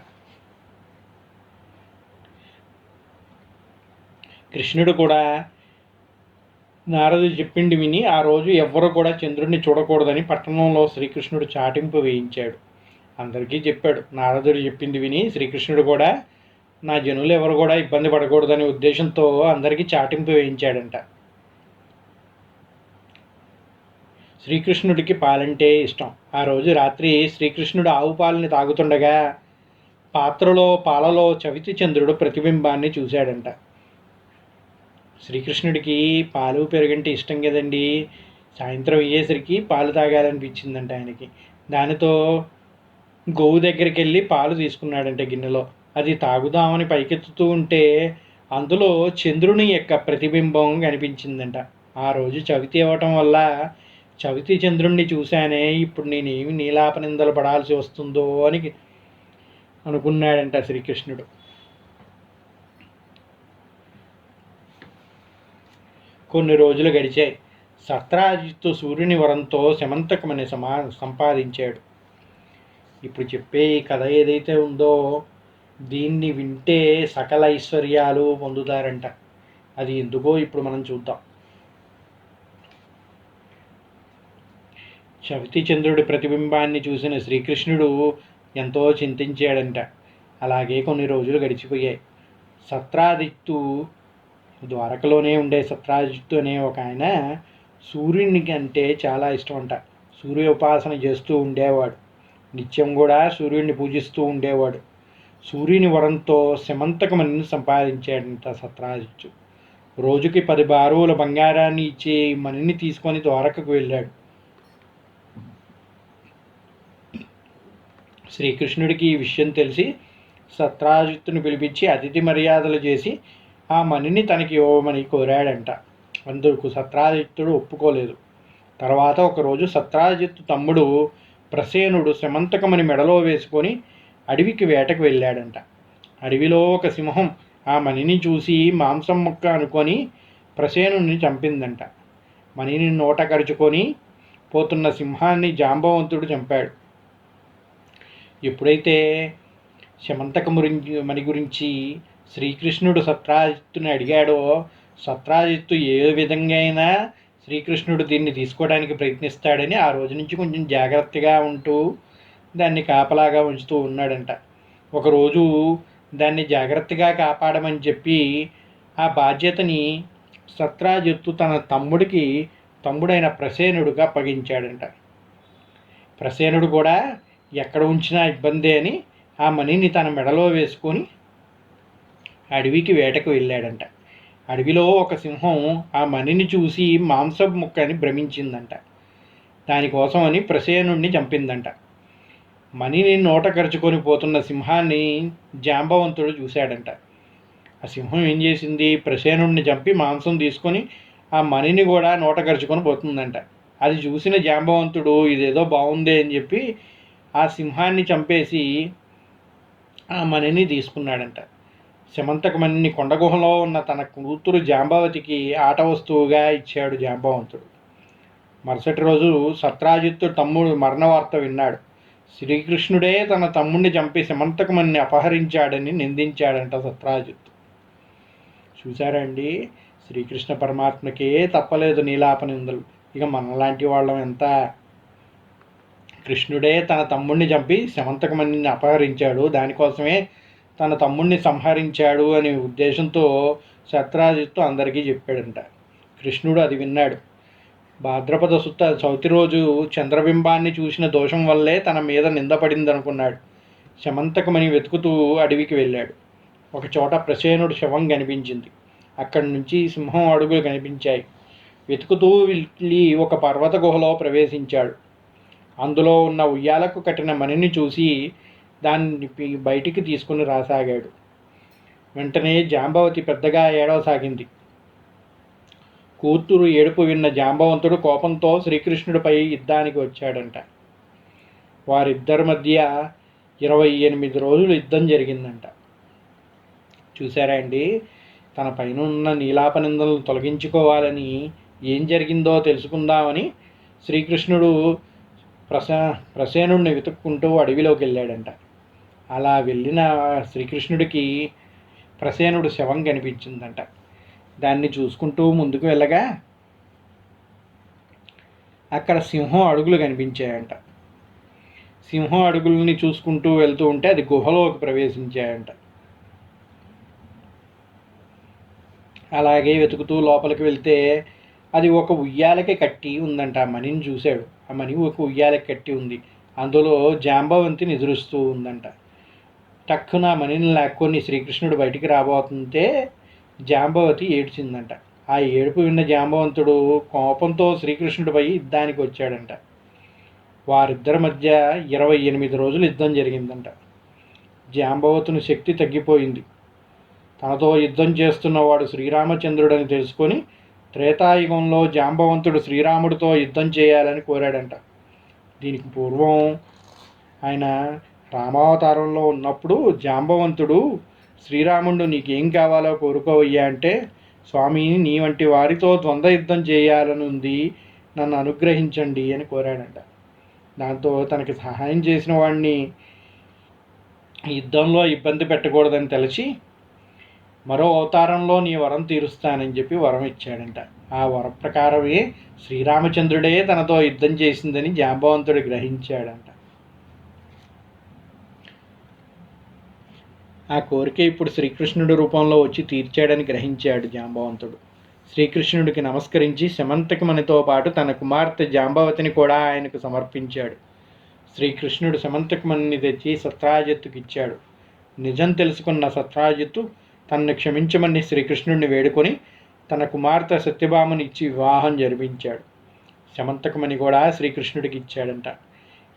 కృష్ణుడు కూడా నారదుడు చెప్పింది విని ఆ రోజు ఎవ్వరూ కూడా చంద్రుడిని చూడకూడదని పట్టణంలో శ్రీకృష్ణుడు చాటింపు వేయించాడు. అందరికీ చెప్పాడు. నారదుడు చెప్పింది విని శ్రీకృష్ణుడు కూడా నా జనులు ఎవరు కూడా ఇబ్బంది పడకూడదనే ఉద్దేశంతో అందరికీ చాటింపు వేయించాడంట. శ్రీకృష్ణుడికి పాలంటే ఇష్టం. ఆ రోజు రాత్రి శ్రీకృష్ణుడు ఆవు పాలని తాగుతుండగా పాలలో చవితి చంద్రుడు ప్రతిబింబాన్ని చూశాడంట. శ్రీకృష్ణుడికి పాలు పెరుగంటే ఇష్టం కదండి. సాయంత్రం అయ్యేసరికి పాలు తాగాలనిపించిందంట ఆయనకి. దానితో గోవు దగ్గరికి వెళ్ళి పాలు తీసుకున్నాడంట గిన్నెలో. అది తాగుదామని పైకెత్తుతూ ఉంటే అందులో చంద్రుని యొక్క ప్రతిబింబం కనిపించిందంట. ఆ రోజు చవితి అవ్వటం వల్ల చవితి చంద్రుణ్ణి చూశానే, ఇప్పుడు నేనేమి నీలాపనిందలు పడాల్సి వస్తుందో అని అనుకున్నాడంట శ్రీకృష్ణుడు. కొన్ని రోజులు గడిచాయి. సత్రాజిత్తు సూర్యుని వరంతో శమంతకమని సంపాదించాడు. ఇప్పుడు చెప్పే ఈ కథ ఏదైతే ఉందో దీన్ని వింటే సకల ఐశ్వర్యాలు పొందుతారంట. అది ఎందుకో ఇప్పుడు మనం చూద్దాం. చవితి చంద్రుడి ప్రతిబింబాన్ని చూసిన శ్రీకృష్ణుడు ఎంతో చింతించాడంట. అలాగే కొన్ని రోజులు గడిచిపోయాయి. సత్రాజిత్తు, ద్వారకలోనే ఉండే సత్రాజిత్తు అనే ఒక ఆయన సూర్యునికి అంటే చాలా ఇష్టం అంట. సూర్య ఉపాసన చేస్తూ ఉండేవాడు. నిత్యం కూడా సూర్యుడిని పూజిస్తూ ఉండేవాడు. సూర్యుని వరంతో శమంతకమణిని సంపాదించాడంట సత్రాజిత్తు. రోజుకి 10 బారువుల బంగారాన్ని ఇచ్చి మణిని తీసుకొని ద్వారకకు వెళ్ళాడు. శ్రీకృష్ణుడికి ఈ విషయం తెలిసి సత్రాజిత్తుని పిలిపించి అతిథి మర్యాదలు చేసి ఆ మణిని తనకి ఇవ్వమని కోరాడంట. అందుకు సత్రాజిత్తుడు ఒప్పుకోలేదు. తర్వాత ఒకరోజు సత్రాజిత్తు తమ్ముడు ప్రసేనుడు శమంతకమణి మెడలో వేసుకొని అడవికి వేటకు వెళ్ళాడంట. అడవిలో ఒక సింహం ఆ మణిని చూసి మాంసం ముక్క అనుకొని ప్రసేనుని చంపిందంట. మణిని నోట కరుచుకొని పోతున్న సింహాన్ని జాంబవంతుడు చంపాడు. ఎప్పుడైతే శమంతకమణి గురించి శ్రీకృష్ణుడు సత్రాజిత్తుని అడిగాడో, సత్రాజిత్తు ఏ విధంగా అయినా శ్రీకృష్ణుడు దీన్ని తీసుకోవడానికి ప్రయత్నిస్తాడని ఆ రోజు నుంచి కొంచెం జాగ్రత్తగా ఉంటూ దాన్ని కాపలాగా ఉంచుతూ ఉన్నాడంట. ఒకరోజు దాన్ని జాగ్రత్తగా కాపాడమని చెప్పి ఆ బాధ్యతని సత్రాజిత్తు తన తమ్ముడైన ప్రసేనుడికి అప్పగించాడంట. ప్రసేనుడు కూడా ఎక్కడ ఉంచినా ఇబ్బందే అని ఆ మణిని తన మెడలో వేసుకొని అడవికి వేటకు వెళ్ళాడంట. అడవిలో ఒక సింహం ఆ మణిని చూసి మాంసపు ముక్కని భ్రమించిందంట. దానికోసం అని ప్రసేనుడిని చంపిందంట. మణిని నోట కరుచుకొని పోతున్న సింహాన్ని జాంబవంతుడు చూశాడంట. ఆ సింహం ఏం చేసింది, ప్రసేనుడిని చంపి మాంసం తీసుకొని ఆ మణిని కూడా నోట కరుచుకొని పోతుందంట. అది చూసిన జాంబవంతుడు ఇదేదో బాగుందే అని చెప్పి ఆ సింహాన్ని చంపేసి ఆ మణిని తీసుకున్నాడంట. శమంతకమణిని కొండగుహలో ఉన్న తన కూతురు జాంబవతికి ఆట వస్తువుగా ఇచ్చాడు జాంబవంతుడు. మరుసటి రోజు సత్రాజిత్తు తమ్ముడు మరణ వార్త విన్నాడు. శ్రీకృష్ణుడే తన తమ్ముడిని చంపి శమంతకమణిని అపహరించాడని నిందించాడంట సత్రాజిత్తు. చూశారండి, శ్రీకృష్ణ పరమాత్మకే తప్పలేదు నీలాపనిందలు. ఇక మనలాంటి వాళ్ళం ఎంత. కృష్ణుడే తన తమ్ముడిని చంపి శమంతకమణిని అపహరించాడు, దానికోసమే తన తమ్ముడిని సంహరించాడు అనే ఉద్దేశంతో సత్రాజిత్తు అందరికీ చెప్పాడంట. కృష్ణుడు అది విన్నాడు. భాద్రపద శుద్ధ చవితి రోజు చంద్రబింబాన్ని చూసిన దోషం వల్లే తన మీద నిందపడిందనుకున్నాడు. శమంతకమణి వెతుకుతూ అడవికి వెళ్ళాడు. ఒకచోట ప్రసేనుడు శవం కనిపించింది. అక్కడి నుంచి సింహం అడుగులు కనిపించాయి. వెతుకుతూ వెళ్ళి ఒక పర్వత గుహలో ప్రవేశించాడు. అందులో ఉన్న ఉయ్యాలకు కట్టిన మణిని చూసి దాన్ని బయటికి తీసుకుని రాసాగాడు. వెంటనే జాంబవతి పెద్దగా ఏడవసాగింది. కూతురు ఏడుపు విన్న జాంబవంతుడు కోపంతో శ్రీకృష్ణుడిపై యుద్ధానికి వచ్చాడంట. వారిద్దరి మధ్య 28 రోజులు యుద్ధం జరిగిందంట. చూసారా అండి, తన పైన ఉన్న నీలాపనిందలను తొలగించుకోవాలని ఏం జరిగిందో తెలుసుకుందామని శ్రీకృష్ణుడు ప్రసేనుడిని వెతుక్కుంటూ అడవిలోకి వెళ్ళాడంట. అలా వెళ్ళిన శ్రీకృష్ణుడికి ప్రసేనుడు శవం కనిపించిందంట. దాన్ని చూసుకుంటూ ముందుకు వెళ్ళగా అక్కడ సింహం అడుగులు కనిపించాయంట. సింహం అడుగుల్ని చూసుకుంటూ వెళ్తూ ఉంటే అది గుహలోకి ప్రవేశించాయంట. అలాగే వెతుకుతూ లోపలికి వెళ్తే అది ఒక ఉయ్యాలకి కట్టి ఉందంట. ఆ మణిని చూశాడు. ఆ మణి ఒక ఉయ్యాలకి కట్టి ఉంది. అందులో జాంబవంతి నిద్రిస్తూ ఉందంట. టక్కున ఆ మణిని లాక్కొని శ్రీకృష్ణుడు బయటికి రాబోతుంటే జాంబవతి ఏడ్చిందంట. ఆ ఏడుపు విన్న జాంబవంతుడు కోపంతో శ్రీకృష్ణుడిపై యుద్ధానికి వచ్చాడంట. వారిద్దరి మధ్య 28 రోజులు యుద్ధం జరిగిందంట. జాంబవతుని శక్తి తగ్గిపోయింది. తనతో యుద్ధం చేస్తున్నవాడు శ్రీరామచంద్రుడని తెలుసుకొని త్రేతాయుగంలో జాంబవంతుడు శ్రీరాముడితో యుద్ధం చేయాలని కోరాడంట. దీనికి పూర్వం ఆయన రామావతారంలో ఉన్నప్పుడు జాంబవంతుడు శ్రీరాముడు నీకేం కావాలో కోరుకోవయ్యా అంటే, స్వామి నీ వంటి వారితో ద్వంద్వ యుద్ధం చేయాలని ఉంది, నన్ను అనుగ్రహించండి అని కోరాడంట. దాంతో తనకి సహాయం చేసిన వాడిని యుద్ధంలో ఇబ్బంది పెట్టకూడదని తెలిసి మరో అవతారంలో నీ వరం తీరుస్తానని చెప్పి వరం ఇచ్చాడంట. ఆ వరం ప్రకారమే శ్రీరామచంద్రుడే తనతో యుద్ధం చేసిందని జాంబవంతుడు గ్రహించాడంట. ఆ కోరిక ఇప్పుడు శ్రీకృష్ణుడి రూపంలో వచ్చి తీర్చాడని గ్రహించాడు జాంబవంతుడు. శ్రీకృష్ణుడికి నమస్కరించి సమంతకమణితో పాటు తన కుమార్తె జాంబవతిని కూడా ఆయనకు సమర్పించాడు. శ్రీకృష్ణుడు సమంతకమణిని తెచ్చి సత్రాజిత్తుకిచ్చాడు. నిజం తెలుసుకున్న సత్రాజిత్తు తనను క్షమించమని శ్రీకృష్ణుడిని వేడుకొని తన కుమార్తె సత్యభామని ఇచ్చి వివాహం జరిపించాడు. సమంతకమణి కూడా శ్రీకృష్ణుడికి ఇచ్చాడంట.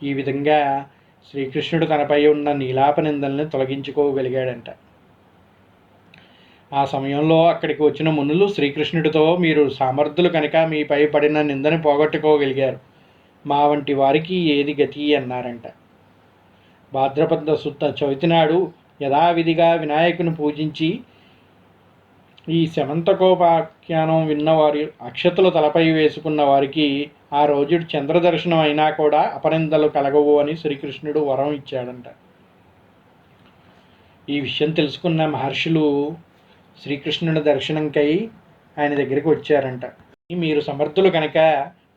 ఈ విధంగా శ్రీకృష్ణుడు తనపై ఉన్న నీలాప నిందల్ని తొలగించుకోగలిగాడంట. ఆ సమయంలో అక్కడికి వచ్చిన మునులు శ్రీకృష్ణుడితో, మీరు సమర్థులు కనుక మీపై పడిన నిందని పోగొట్టుకోగలిగారు, మా వంటి వారికి ఏది గతి అన్నారంట. భాద్రపద శుద్ధ చవితి నాడు యథావిధిగా వినాయకుని పూజించి ఈ శమంతకోపాఖ్యానం విన్నవారి అక్షతలు తలపై వేసుకున్న వారికి ఆ రోజు చంద్రదర్శనం అయినా కూడా అపనిందలు కలగవు అని శ్రీకృష్ణుడు వరం ఇచ్చాడంట. ఈ విషయం తెలుసుకున్న మహర్షులు శ్రీకృష్ణుడి దర్శనంకై ఆయన దగ్గరికి వచ్చారంట. మీరు సమర్థులు కనుక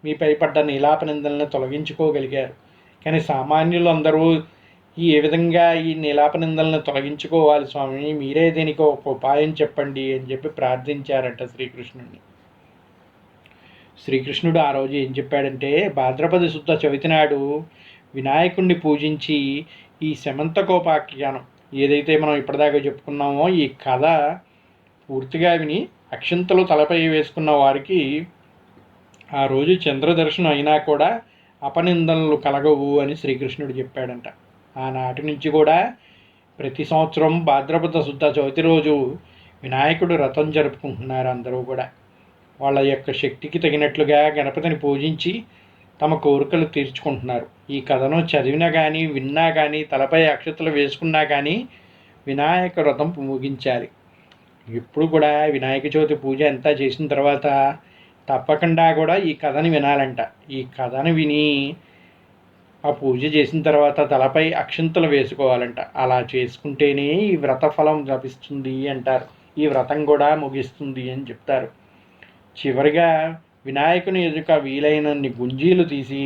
మీపై పడ్డ నీలాపనిందలను తొలగించుకోగలిగారు, కానీ సామాన్యులు అందరూ ఏ విధంగా ఈ నీలాపనిందలను తొలగించుకోవాలి స్వామి, మీరే దీనికి ఒక ఉపాయం చెప్పండి అని చెప్పి ప్రార్థించారంట శ్రీకృష్ణుడిని. శ్రీకృష్ణుడు ఆ రోజు ఏం చెప్పాడంటే, భాద్రపద శుద్ధ చవితి నాడు వినాయకుడిని పూజించి ఈ శమంతకోపాఖ్యానం ఏదైతే మనం ఇప్పటిదాకా చెప్పుకున్నామో ఈ కథ పూర్తిగా విని అక్షింతలు తలపై వేసుకున్న వారికి ఆ రోజు చంద్రదర్శనం అయినా కూడా అపనిందనలు కలగవు అని శ్రీకృష్ణుడు చెప్పాడంట. ఆనాటి నుంచి కూడా ప్రతి సంవత్సరం భాద్రపద శుద్ధ చవితి రోజు వినాయకుడు రథం జరుపుకుంటున్నారు. అందరూ కూడా వాళ్ళ యొక్క శక్తికి తగినట్లుగా గణపతిని పూజించి తమ కోరికలు తీర్చుకుంటున్నారు. ఈ కథను చదివినా కానీ విన్నా కానీ తలపై అక్షతలు వేసుకున్నా కానీ వినాయక వ్రతం ముగించాలి. ఎప్పుడు కూడా వినాయక చవితి పూజ అంతా చేసిన తర్వాత తప్పకుండా కూడా ఈ కథని వినాలంట. ఈ కథను విని ఆ పూజ చేసిన తర్వాత తలపై అక్షింతలు వేసుకోవాలంట. అలా చేసుకుంటేనే ఈ వ్రత ఫలం లభిస్తుంది అంటారు. ఈ వ్రతం కూడా ముగిస్తుంది అని చెప్తారు. చివరిగా వినాయకుని ఎదుక వీలైనన్ని గుంజీలు తీసి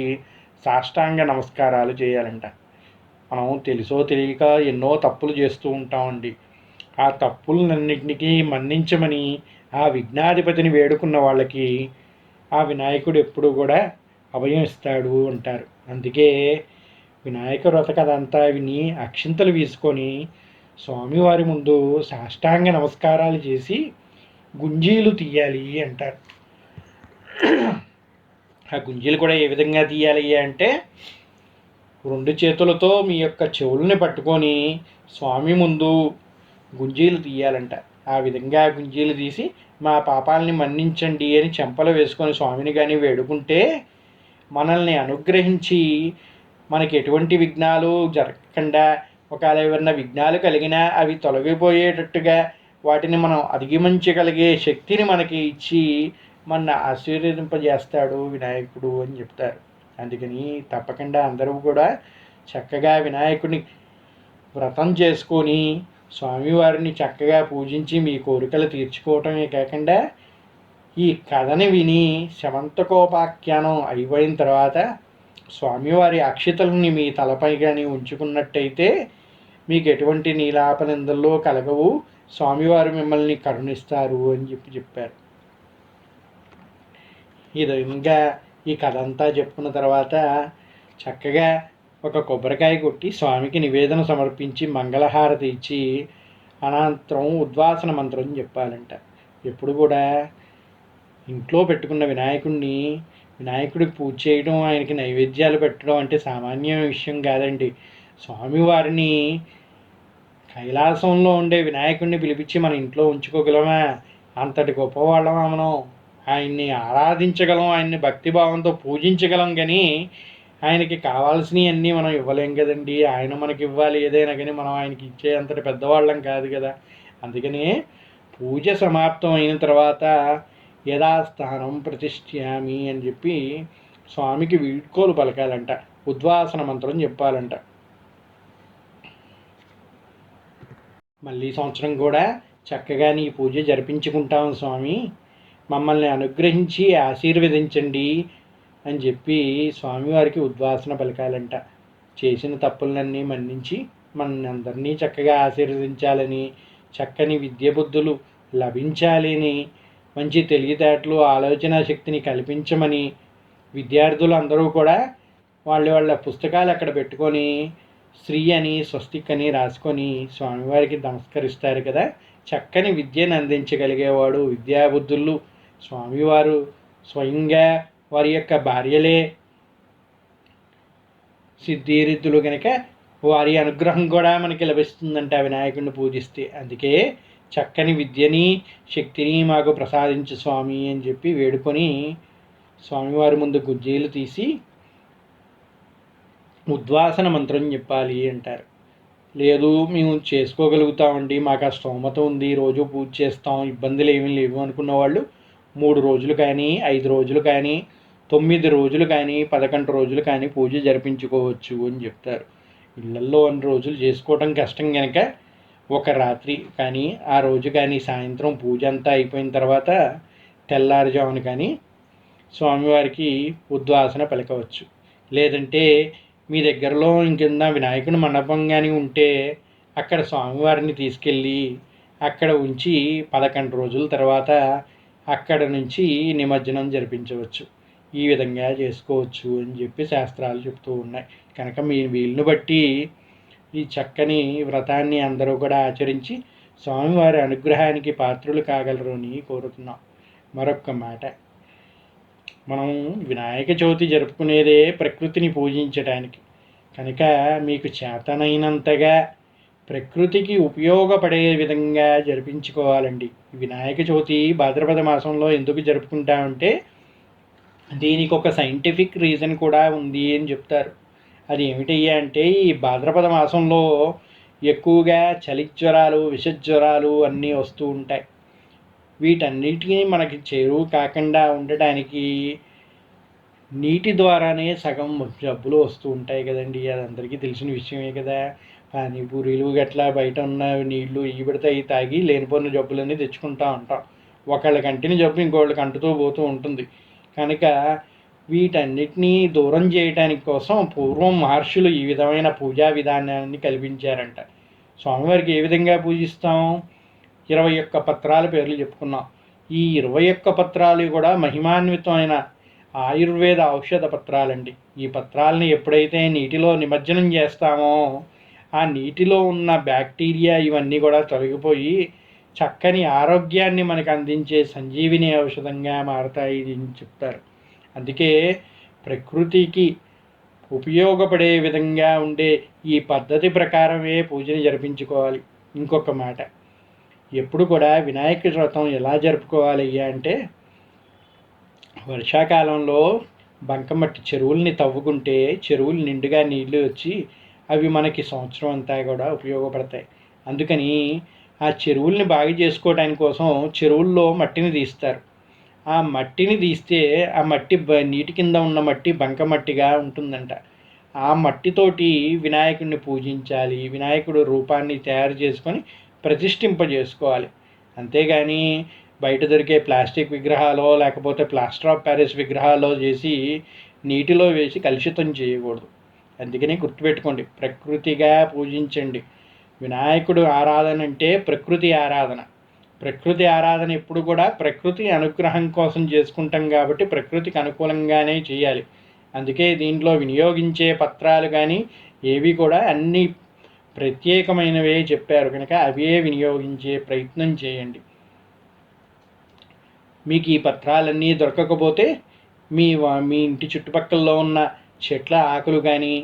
సాష్టాంగ నమస్కారాలు చేయాలంట. మనం తెలుసో తెలియక ఎన్నో తప్పులు చేస్తూ ఉంటామండి. ఆ తప్పులన్నింటినీ మన్నించమని ఆ విఘ్నాధిపతిని వేడుకున్న వాళ్ళకి ఆ వినాయకుడు ఎప్పుడు కూడా అభయం ఇస్తాడు అంటారు. అందుకే వినాయక వ్రత కథ అంతా విని అక్షింతలు వీసుకొని స్వామివారి ముందు సాష్టాంగ నమస్కారాలు చేసి గుంజీలు తీయాలి అంటారు. ఆ గుంజీలు కూడా ఏ విధంగా తీయాలి అంటే, 2 చేతులతో మీ యొక్క చెవుల్ని పట్టుకొని స్వామి ముందు గుంజీలు తీయాలంట. ఆ విధంగా గుంజీలు తీసి మా పాపాలని మన్నించండి అని చెంపలు వేసుకొని స్వామిని కానీ వేడుకుంటే మనల్ని అనుగ్రహించి మనకి ఎటువంటి విఘ్నాలు జరగకుండా, ఒకవేళ ఏమన్నా విఘ్నాలు కలిగినా అవి తొలగిపోయేటట్టుగా వాటిని మనం అధిగమించగలిగే శక్తిని మనకి ఇచ్చి మన ఆశీర్వదింపజేస్తాడు వినాయకుడు అని చెప్తారు. అందుకని తప్పకుండా అందరూ కూడా చక్కగా వినాయకుడిని వ్రతం చేసుకొని స్వామివారిని చక్కగా పూజించి మీ కోరికలు తీర్చుకోవటమే కాకుండా ఈ కథని విని శమంతకోపాఖ్యానం అయిపోయిన తర్వాత స్వామివారి అక్షతలని మీ తలపై కానీ ఉంచుకున్నట్టయితే మీకు ఎటువంటి నీలాపనిందల్లో కలగవు, స్వామివారు మిమ్మల్ని కరుణిస్తారు అని చెప్పారు. ఈ విధంగా ఈ కథ అంతా చెప్పుకున్న తర్వాత చక్కగా ఒక కొబ్బరికాయ కొట్టి స్వామికి నివేదన సమర్పించి మంగళహారతి ఇచ్చి అనంతరం ఉద్వాసన మంత్రం చెప్పాలంట. ఎప్పుడు కూడా ఇంట్లో పెట్టుకున్న వినాయకుడికి పూజ చేయడం, ఆయనకి నైవేద్యాలు పెట్టడం అంటే సామాన్య విషయం కాదండి. స్వామివారిని కైలాసంలో ఉండే వినాయకుడిని పిలిపించి మన ఇంట్లో ఉంచుకోగలమా? అంతటి గొప్పవాళ్ళమా మనం? ఆయన్ని ఆరాధించగలం, ఆయన్ని భక్తిభావంతో పూజించగలం, కానీ ఆయనకి కావాల్సినవి అన్నీ మనం ఇవ్వలేం కదండి. ఆయన మనకి ఇవ్వాలి ఏదైనా, కానీ మనం ఆయనకి ఇచ్చే అంతటి పెద్దవాళ్ళం కాదు కదా. అందుకనే పూజ సమాప్తం అయిన తర్వాత యథాస్థానం ప్రతిష్ఠ్యామి అని చెప్పి స్వామికి వీడ్కోలు పలకాలంట, ఉద్వాసన మంత్రం చెప్పాలంట. మళ్ళీ సంవత్సరం కూడా చక్కగా నీ పూజ జరిపించుకుంటాం స్వామి, మమ్మల్ని అనుగ్రహించి ఆశీర్వదించండి అని చెప్పి స్వామివారికి ఉద్వాసన పలకాలంట. చేసిన తప్పులన్నీ మన్నించి మన అందరినీ చక్కగా ఆశీర్వదించాలని, చక్కని విద్య బుద్ధులు లభించాలని, మంచి తెలివితేటలు ఆలోచన శక్తిని కల్పించమని విద్యార్థులు అందరూ కూడా వాళ్ళ పుస్తకాలు అక్కడ పెట్టుకొని శ్రీ అని స్వస్తిక్ అని రాసుకొని స్వామివారికి నమస్కరిస్తారు కదా. చక్కని విద్యను అందించగలిగేవాడు విద్యాబుద్ధులు స్వామివారు స్వయంగా వారి యొక్క భార్యలే సిద్ధిరిద్దులు కనుక వారి అనుగ్రహం కూడా మనకి లభిస్తుందంట వినాయకుడిని పూజిస్తే. అందుకే చక్కని విద్యని శక్తిని మాకు ప్రసాదించు స్వామి అని చెప్పి వేడుకొని స్వామివారి ముందు గుజ్జీలు తీసి ఉద్వాసన మంత్రం చెప్పాలి అంటారు. లేదు మేము చేసుకోగలుగుతామండి, మాకు ఆ స్తోమత ఉంది, రోజు పూజ చేస్తాం, ఇబ్బందులు ఏమీ లేవు అనుకున్న వాళ్ళు 3 రోజులు కానీ 5 రోజులు కానీ 9 రోజులు కానీ 11 రోజులు కానీ పూజ జరిపించుకోవచ్చు అని చెప్తారు. ఇళ్లల్లో 2 రోజులు చేసుకోవటం కష్టం కనుక ఒక రాత్రి కానీ ఆ రోజు కానీ సాయంత్రం పూజ అంతా అయిపోయిన తర్వాత తెల్లారుజామున కానీ స్వామివారికి ఉద్వాసన పలకవచ్చు. లేదంటే మీ దగ్గరలో ఇంకింద వినాయకుని మండపం కానీ ఉంటే అక్కడ స్వామివారిని తీసుకెళ్ళి అక్కడ ఉంచి 11 రోజుల తర్వాత అక్కడ నుంచి నిమజ్జనం జరిపించవచ్చు. ఈ విధంగా చేసుకోవచ్చు అని చెప్పి శాస్త్రాలు చెప్తూ ఉన్నాయి. కనుక మీ వీలుని బట్టి ఈ చక్కని వ్రతాన్ని అందరూ కూడా ఆచరించి స్వామివారి అనుగ్రహానికి పాత్రులు కాగలరు అని కోరుతున్నాం. మరొక్క మాట, మనం వినాయక చవితి జరుపుకునేదే ప్రకృతిని పూజించడానికి. కనుక మీకు చేతనైనంతగా ప్రకృతికి ఉపయోగపడే విధంగా జరిపించుకోవాలండి. వినాయక చవితి భాద్రపద మాసంలో ఎందుకు జరుపుకుంటామంటే దీనికి ఒక సైంటిఫిక్ రీజన్ కూడా ఉంది అని చెప్తారు. అది ఏమిటయ్యా అంటే ఈ భాద్రపద మాసంలో ఎక్కువగా చలిజ్వరాలు విషజ్వరాలు అన్నీ వస్తూ ఉంటాయి. వీటన్నిటికీ మనకి చేరువు కాకుండా ఉండటానికి నీటి ద్వారానే సగం జబ్బులు వస్తూ ఉంటాయి కదండి. అది అందరికీ తెలిసిన విషయమే కదా. పానీపూరీలు గట్లా బయట ఉన్న నీళ్లు ఈబడితాయి తాగి లేనిపోయిన జబ్బులన్నీ తెచ్చుకుంటూ ఉంటాం. ఒకళ్ళ కంటిని జబ్బు ఇంకోళ్ళకి అంటుతూ పోతూ ఉంటుంది. కనుక వీటన్నిటినీ దూరం చేయటానికి కోసం పూర్వం మహర్షులు ఈ విధమైన పూజా విధానాన్ని కల్పించారంట. స్వామివారికి ఏ విధంగా పూజిస్తాం? 21 పత్రాల పేర్లు చెప్పుకున్నాం. ఈ 21 పత్రాలు కూడా మహిమాన్వితమైన ఆయుర్వేద ఔషధ పత్రాలండి. ఈ పత్రాలని ఎప్పుడైతే నీటిలో నిమజ్జనం చేస్తామో ఆ నీటిలో ఉన్న బ్యాక్టీరియా ఇవన్నీ కూడా తొలగిపోయి చక్కని ఆరోగ్యాన్ని మనకు అందించే సంజీవిని ఔషధంగా మారతాయి అని చెప్తారు. అందుకే ప్రకృతికి ఉపయోగపడే విధంగా ఉండే ఈ పద్ధతి ప్రకారమే పూజని జరిపించుకోవాలి. ఇంకొక మాట, ఎప్పుడు కూడా వినాయక వ్రతం ఎలా జరుపుకోవాలి అంటే వర్షాకాలంలో బంకమట్టి చెరువుల్ని తవ్వుకుంటే చెరువులు నిండుగా నీళ్లు వచ్చి అవి మనకి సంవత్సరం అంతా కూడా ఉపయోగపడతాయి. అందుకని ఆ చెరువుల్ని బాగు చేసుకోవడానికి కోసం చెరువుల్లో మట్టిని తీస్తారు. ఆ మట్టిని తీస్తే ఆ మట్టి నీటి కింద ఉన్న మట్టి బంకమట్టిగా ఉంటుందంట. ఆ మట్టితోటి వినాయకుడిని పూజించాలి, వినాయకుడు రూపాన్ని తయారు చేసుకొని ప్రతిష్ఠింపజేసుకోవాలి. అంతేగాని బయట దొరికే ప్లాస్టిక్ విగ్రహాలు లేకపోతే ప్లాస్టర్ ఆఫ్ ప్యారిస్ విగ్రహాలు చేసి నీటిలో వేసి కలుషితం చేయకూడదు. అందుకని గుర్తుపెట్టుకోండి, ప్రకృతిగా పూజించండి. వినాయకుడు ఆరాధన అంటే ప్రకృతి ఆరాధన. ప్రకృతి ఆరాధన ఎప్పుడు కూడా ప్రకృతి అనుగ్రహం కోసం చేసుకుంటాం కాబట్టి ప్రకృతికి అనుకూలంగానే చేయాలి. అందుకే దీంట్లో వినియోగించే పత్రాలు కానీ ఏవి కూడా అన్నీ ప్రత్యేకమైనవే చెప్పారు కనుక అవే వినియోగించే ప్రయత్నం చేయండి. మీకు ఈ పత్రాలన్నీ దొరకకపోతే మీ ఇంటి చుట్టుపక్కల ఉన్న చెట్ల ఆకులు కానీ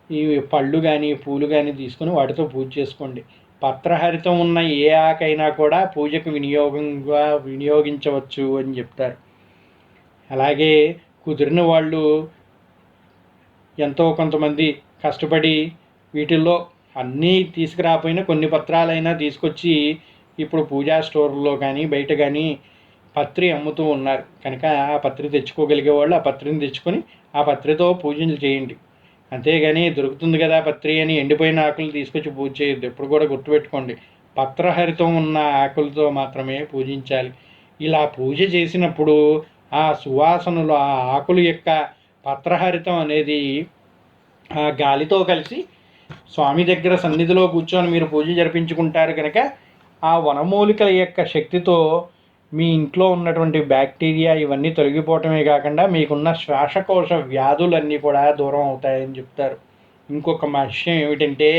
ఈ పళ్ళు కానీ పూలు కానీ తీసుకొని వాటితో పూజ చేసుకోండి. పత్రహరితం ఉన్న ఏ ఆకైనా కూడా పూజకు వినియోగించవచ్చు అని చెప్తారు. అలాగే కుదిరిన వాళ్ళు ఎంతో కొంతమంది కష్టపడి వీటిల్లో అన్నీ తీసుకురాకపోయినా కొన్ని పత్రాలైనా తీసుకొచ్చి ఇప్పుడు పూజా స్టోర్లో కానీ బయట కానీ పత్రి అమ్ముతూ ఉన్నారు కనుక ఆ పత్రి తెచ్చుకోగలిగే వాళ్ళు ఆ పత్రిని తెచ్చుకొని ఆ పత్రితో పూజలు చేయండి. అంతేగాని దొరుకుతుంది కదా పత్రి అని ఎండిపోయిన ఆకులు తీసుకొచ్చి పూజ చేయొద్దు. ఎప్పుడు కూడా గుర్తుపెట్టుకోండి, పత్రహరితం ఉన్న ఆకులతో మాత్రమే పూజించాలి. ఇలా పూజ చేసినప్పుడు ఆ సువాసనలు ఆ ఆకుల యొక్క పత్రహరితం అనేది ఆ గాలితో కలిసి స్వామి దగ్గర సన్నిధిలో కూర్చొని మీరు పూజ జరిపించుకుంటారు కనుక ఆ వనమూలికల యొక్క శక్తితో మీ ఇంట్లో ఉన్నటువంటి బ్యాక్టీరియా ఇవన్నీ తొలగిపోవటమే కాకుండా మీకున్న శ్వాసకోశ వ్యాధులన్నీ కూడా దూరం అవుతాయని చెప్తారు. ఇంకొక విషయం ఏమిటంటే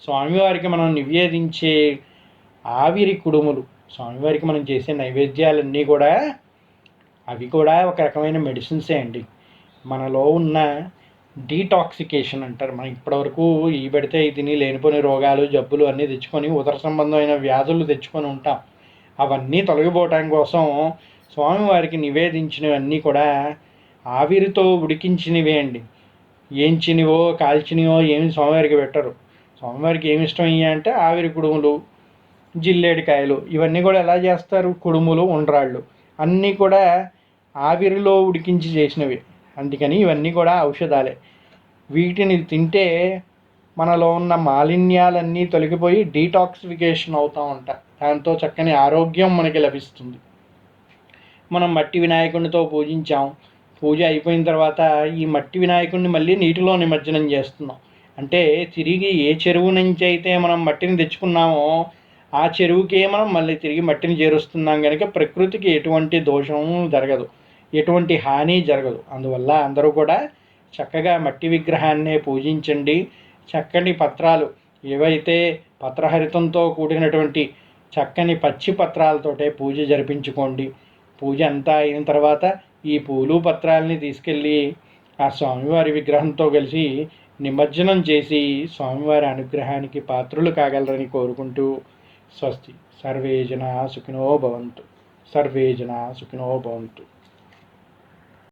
స్వామివారికి మనం నివేదించే ఆవిరి కుడుములు, స్వామివారికి మనం చేసే నైవేద్యాలన్నీ కూడా అవి కూడా ఒక రకమైన మెడిసిన్సే అండి. మనలో ఉన్న డీటాక్సికేషన్ అంటారు. మనం ఇప్పటివరకు ఈ పెడితే తిని లేనిపోని రోగాలు జబ్బులు అన్నీ తెచ్చుకొని ఉదర సంబంధమైన వ్యాధులు తెచ్చుకొని ఉంటాం. అవన్నీ తొలగిపోవటం కోసం స్వామివారికి నివేదించినవన్నీ కూడా ఆవిరితో ఉడికించినవే అండి. ఏంచినవో కాల్చినవో ఏమి స్వామివారికి పెట్టరు. స్వామివారికి ఏమి ఇష్టం అంటే ఆవిరి కుడుములు, జిల్లేడికాయలు ఇవన్నీ కూడా ఎలా చేస్తారు, కుడుములు ఉండ్రాళ్ళు అన్నీ కూడా ఆవిరిలో ఉడికించి చేసినవి. అందుకని ఇవన్నీ కూడా ఔషధాలే. వీటిని తింటే మనలో ఉన్న మాలిన్యాలన్నీ తొలగిపోయి డీటాక్సిఫికేషన్ అవుతూ ఉంటాయి. దాంతో చక్కని ఆరోగ్యం మనకి లభిస్తుంది. మనం మట్టి వినాయకుడితో పూజించాం, పూజ అయిపోయిన తర్వాత ఈ మట్టి వినాయకుడిని మళ్ళీ నీటిలో నిమజ్జనం చేస్తున్నాం. అంటే తిరిగి ఏ చెరువు నుంచి అయితే మనం మట్టిని తెచ్చుకున్నామో ఆ చెరువుకే మనం మళ్ళీ తిరిగి మట్టిని చేరుస్తున్నాం కనుక ప్రకృతికి ఎటువంటి దోషము జరగదు, ఎటువంటి హాని జరగదు. అందువల్ల అందరూ కూడా చక్కగా మట్టి విగ్రహాన్నే పూజించండి. చక్కని పత్రాలు ఏవైతే పత్రహరితంతో కూడినటువంటి చక్కని పచ్చి పత్రాలతోటే పూజ జరిపించుకోండి. పూజ అంతా అయిన తర్వాత ఈ పూలు పత్రాలని తీసుకెళ్ళి ఆ స్వామివారి విగ్రహంతో కలిసి నిమజ్జనం చేసి స్వామివారి అనుగ్రహానికి పాత్రులు కాగలరని కోరుకుంటూ స్వస్తి. సర్వే జనా సుఖినో భవంతు. సర్వే జనా సుఖినో భవంతు.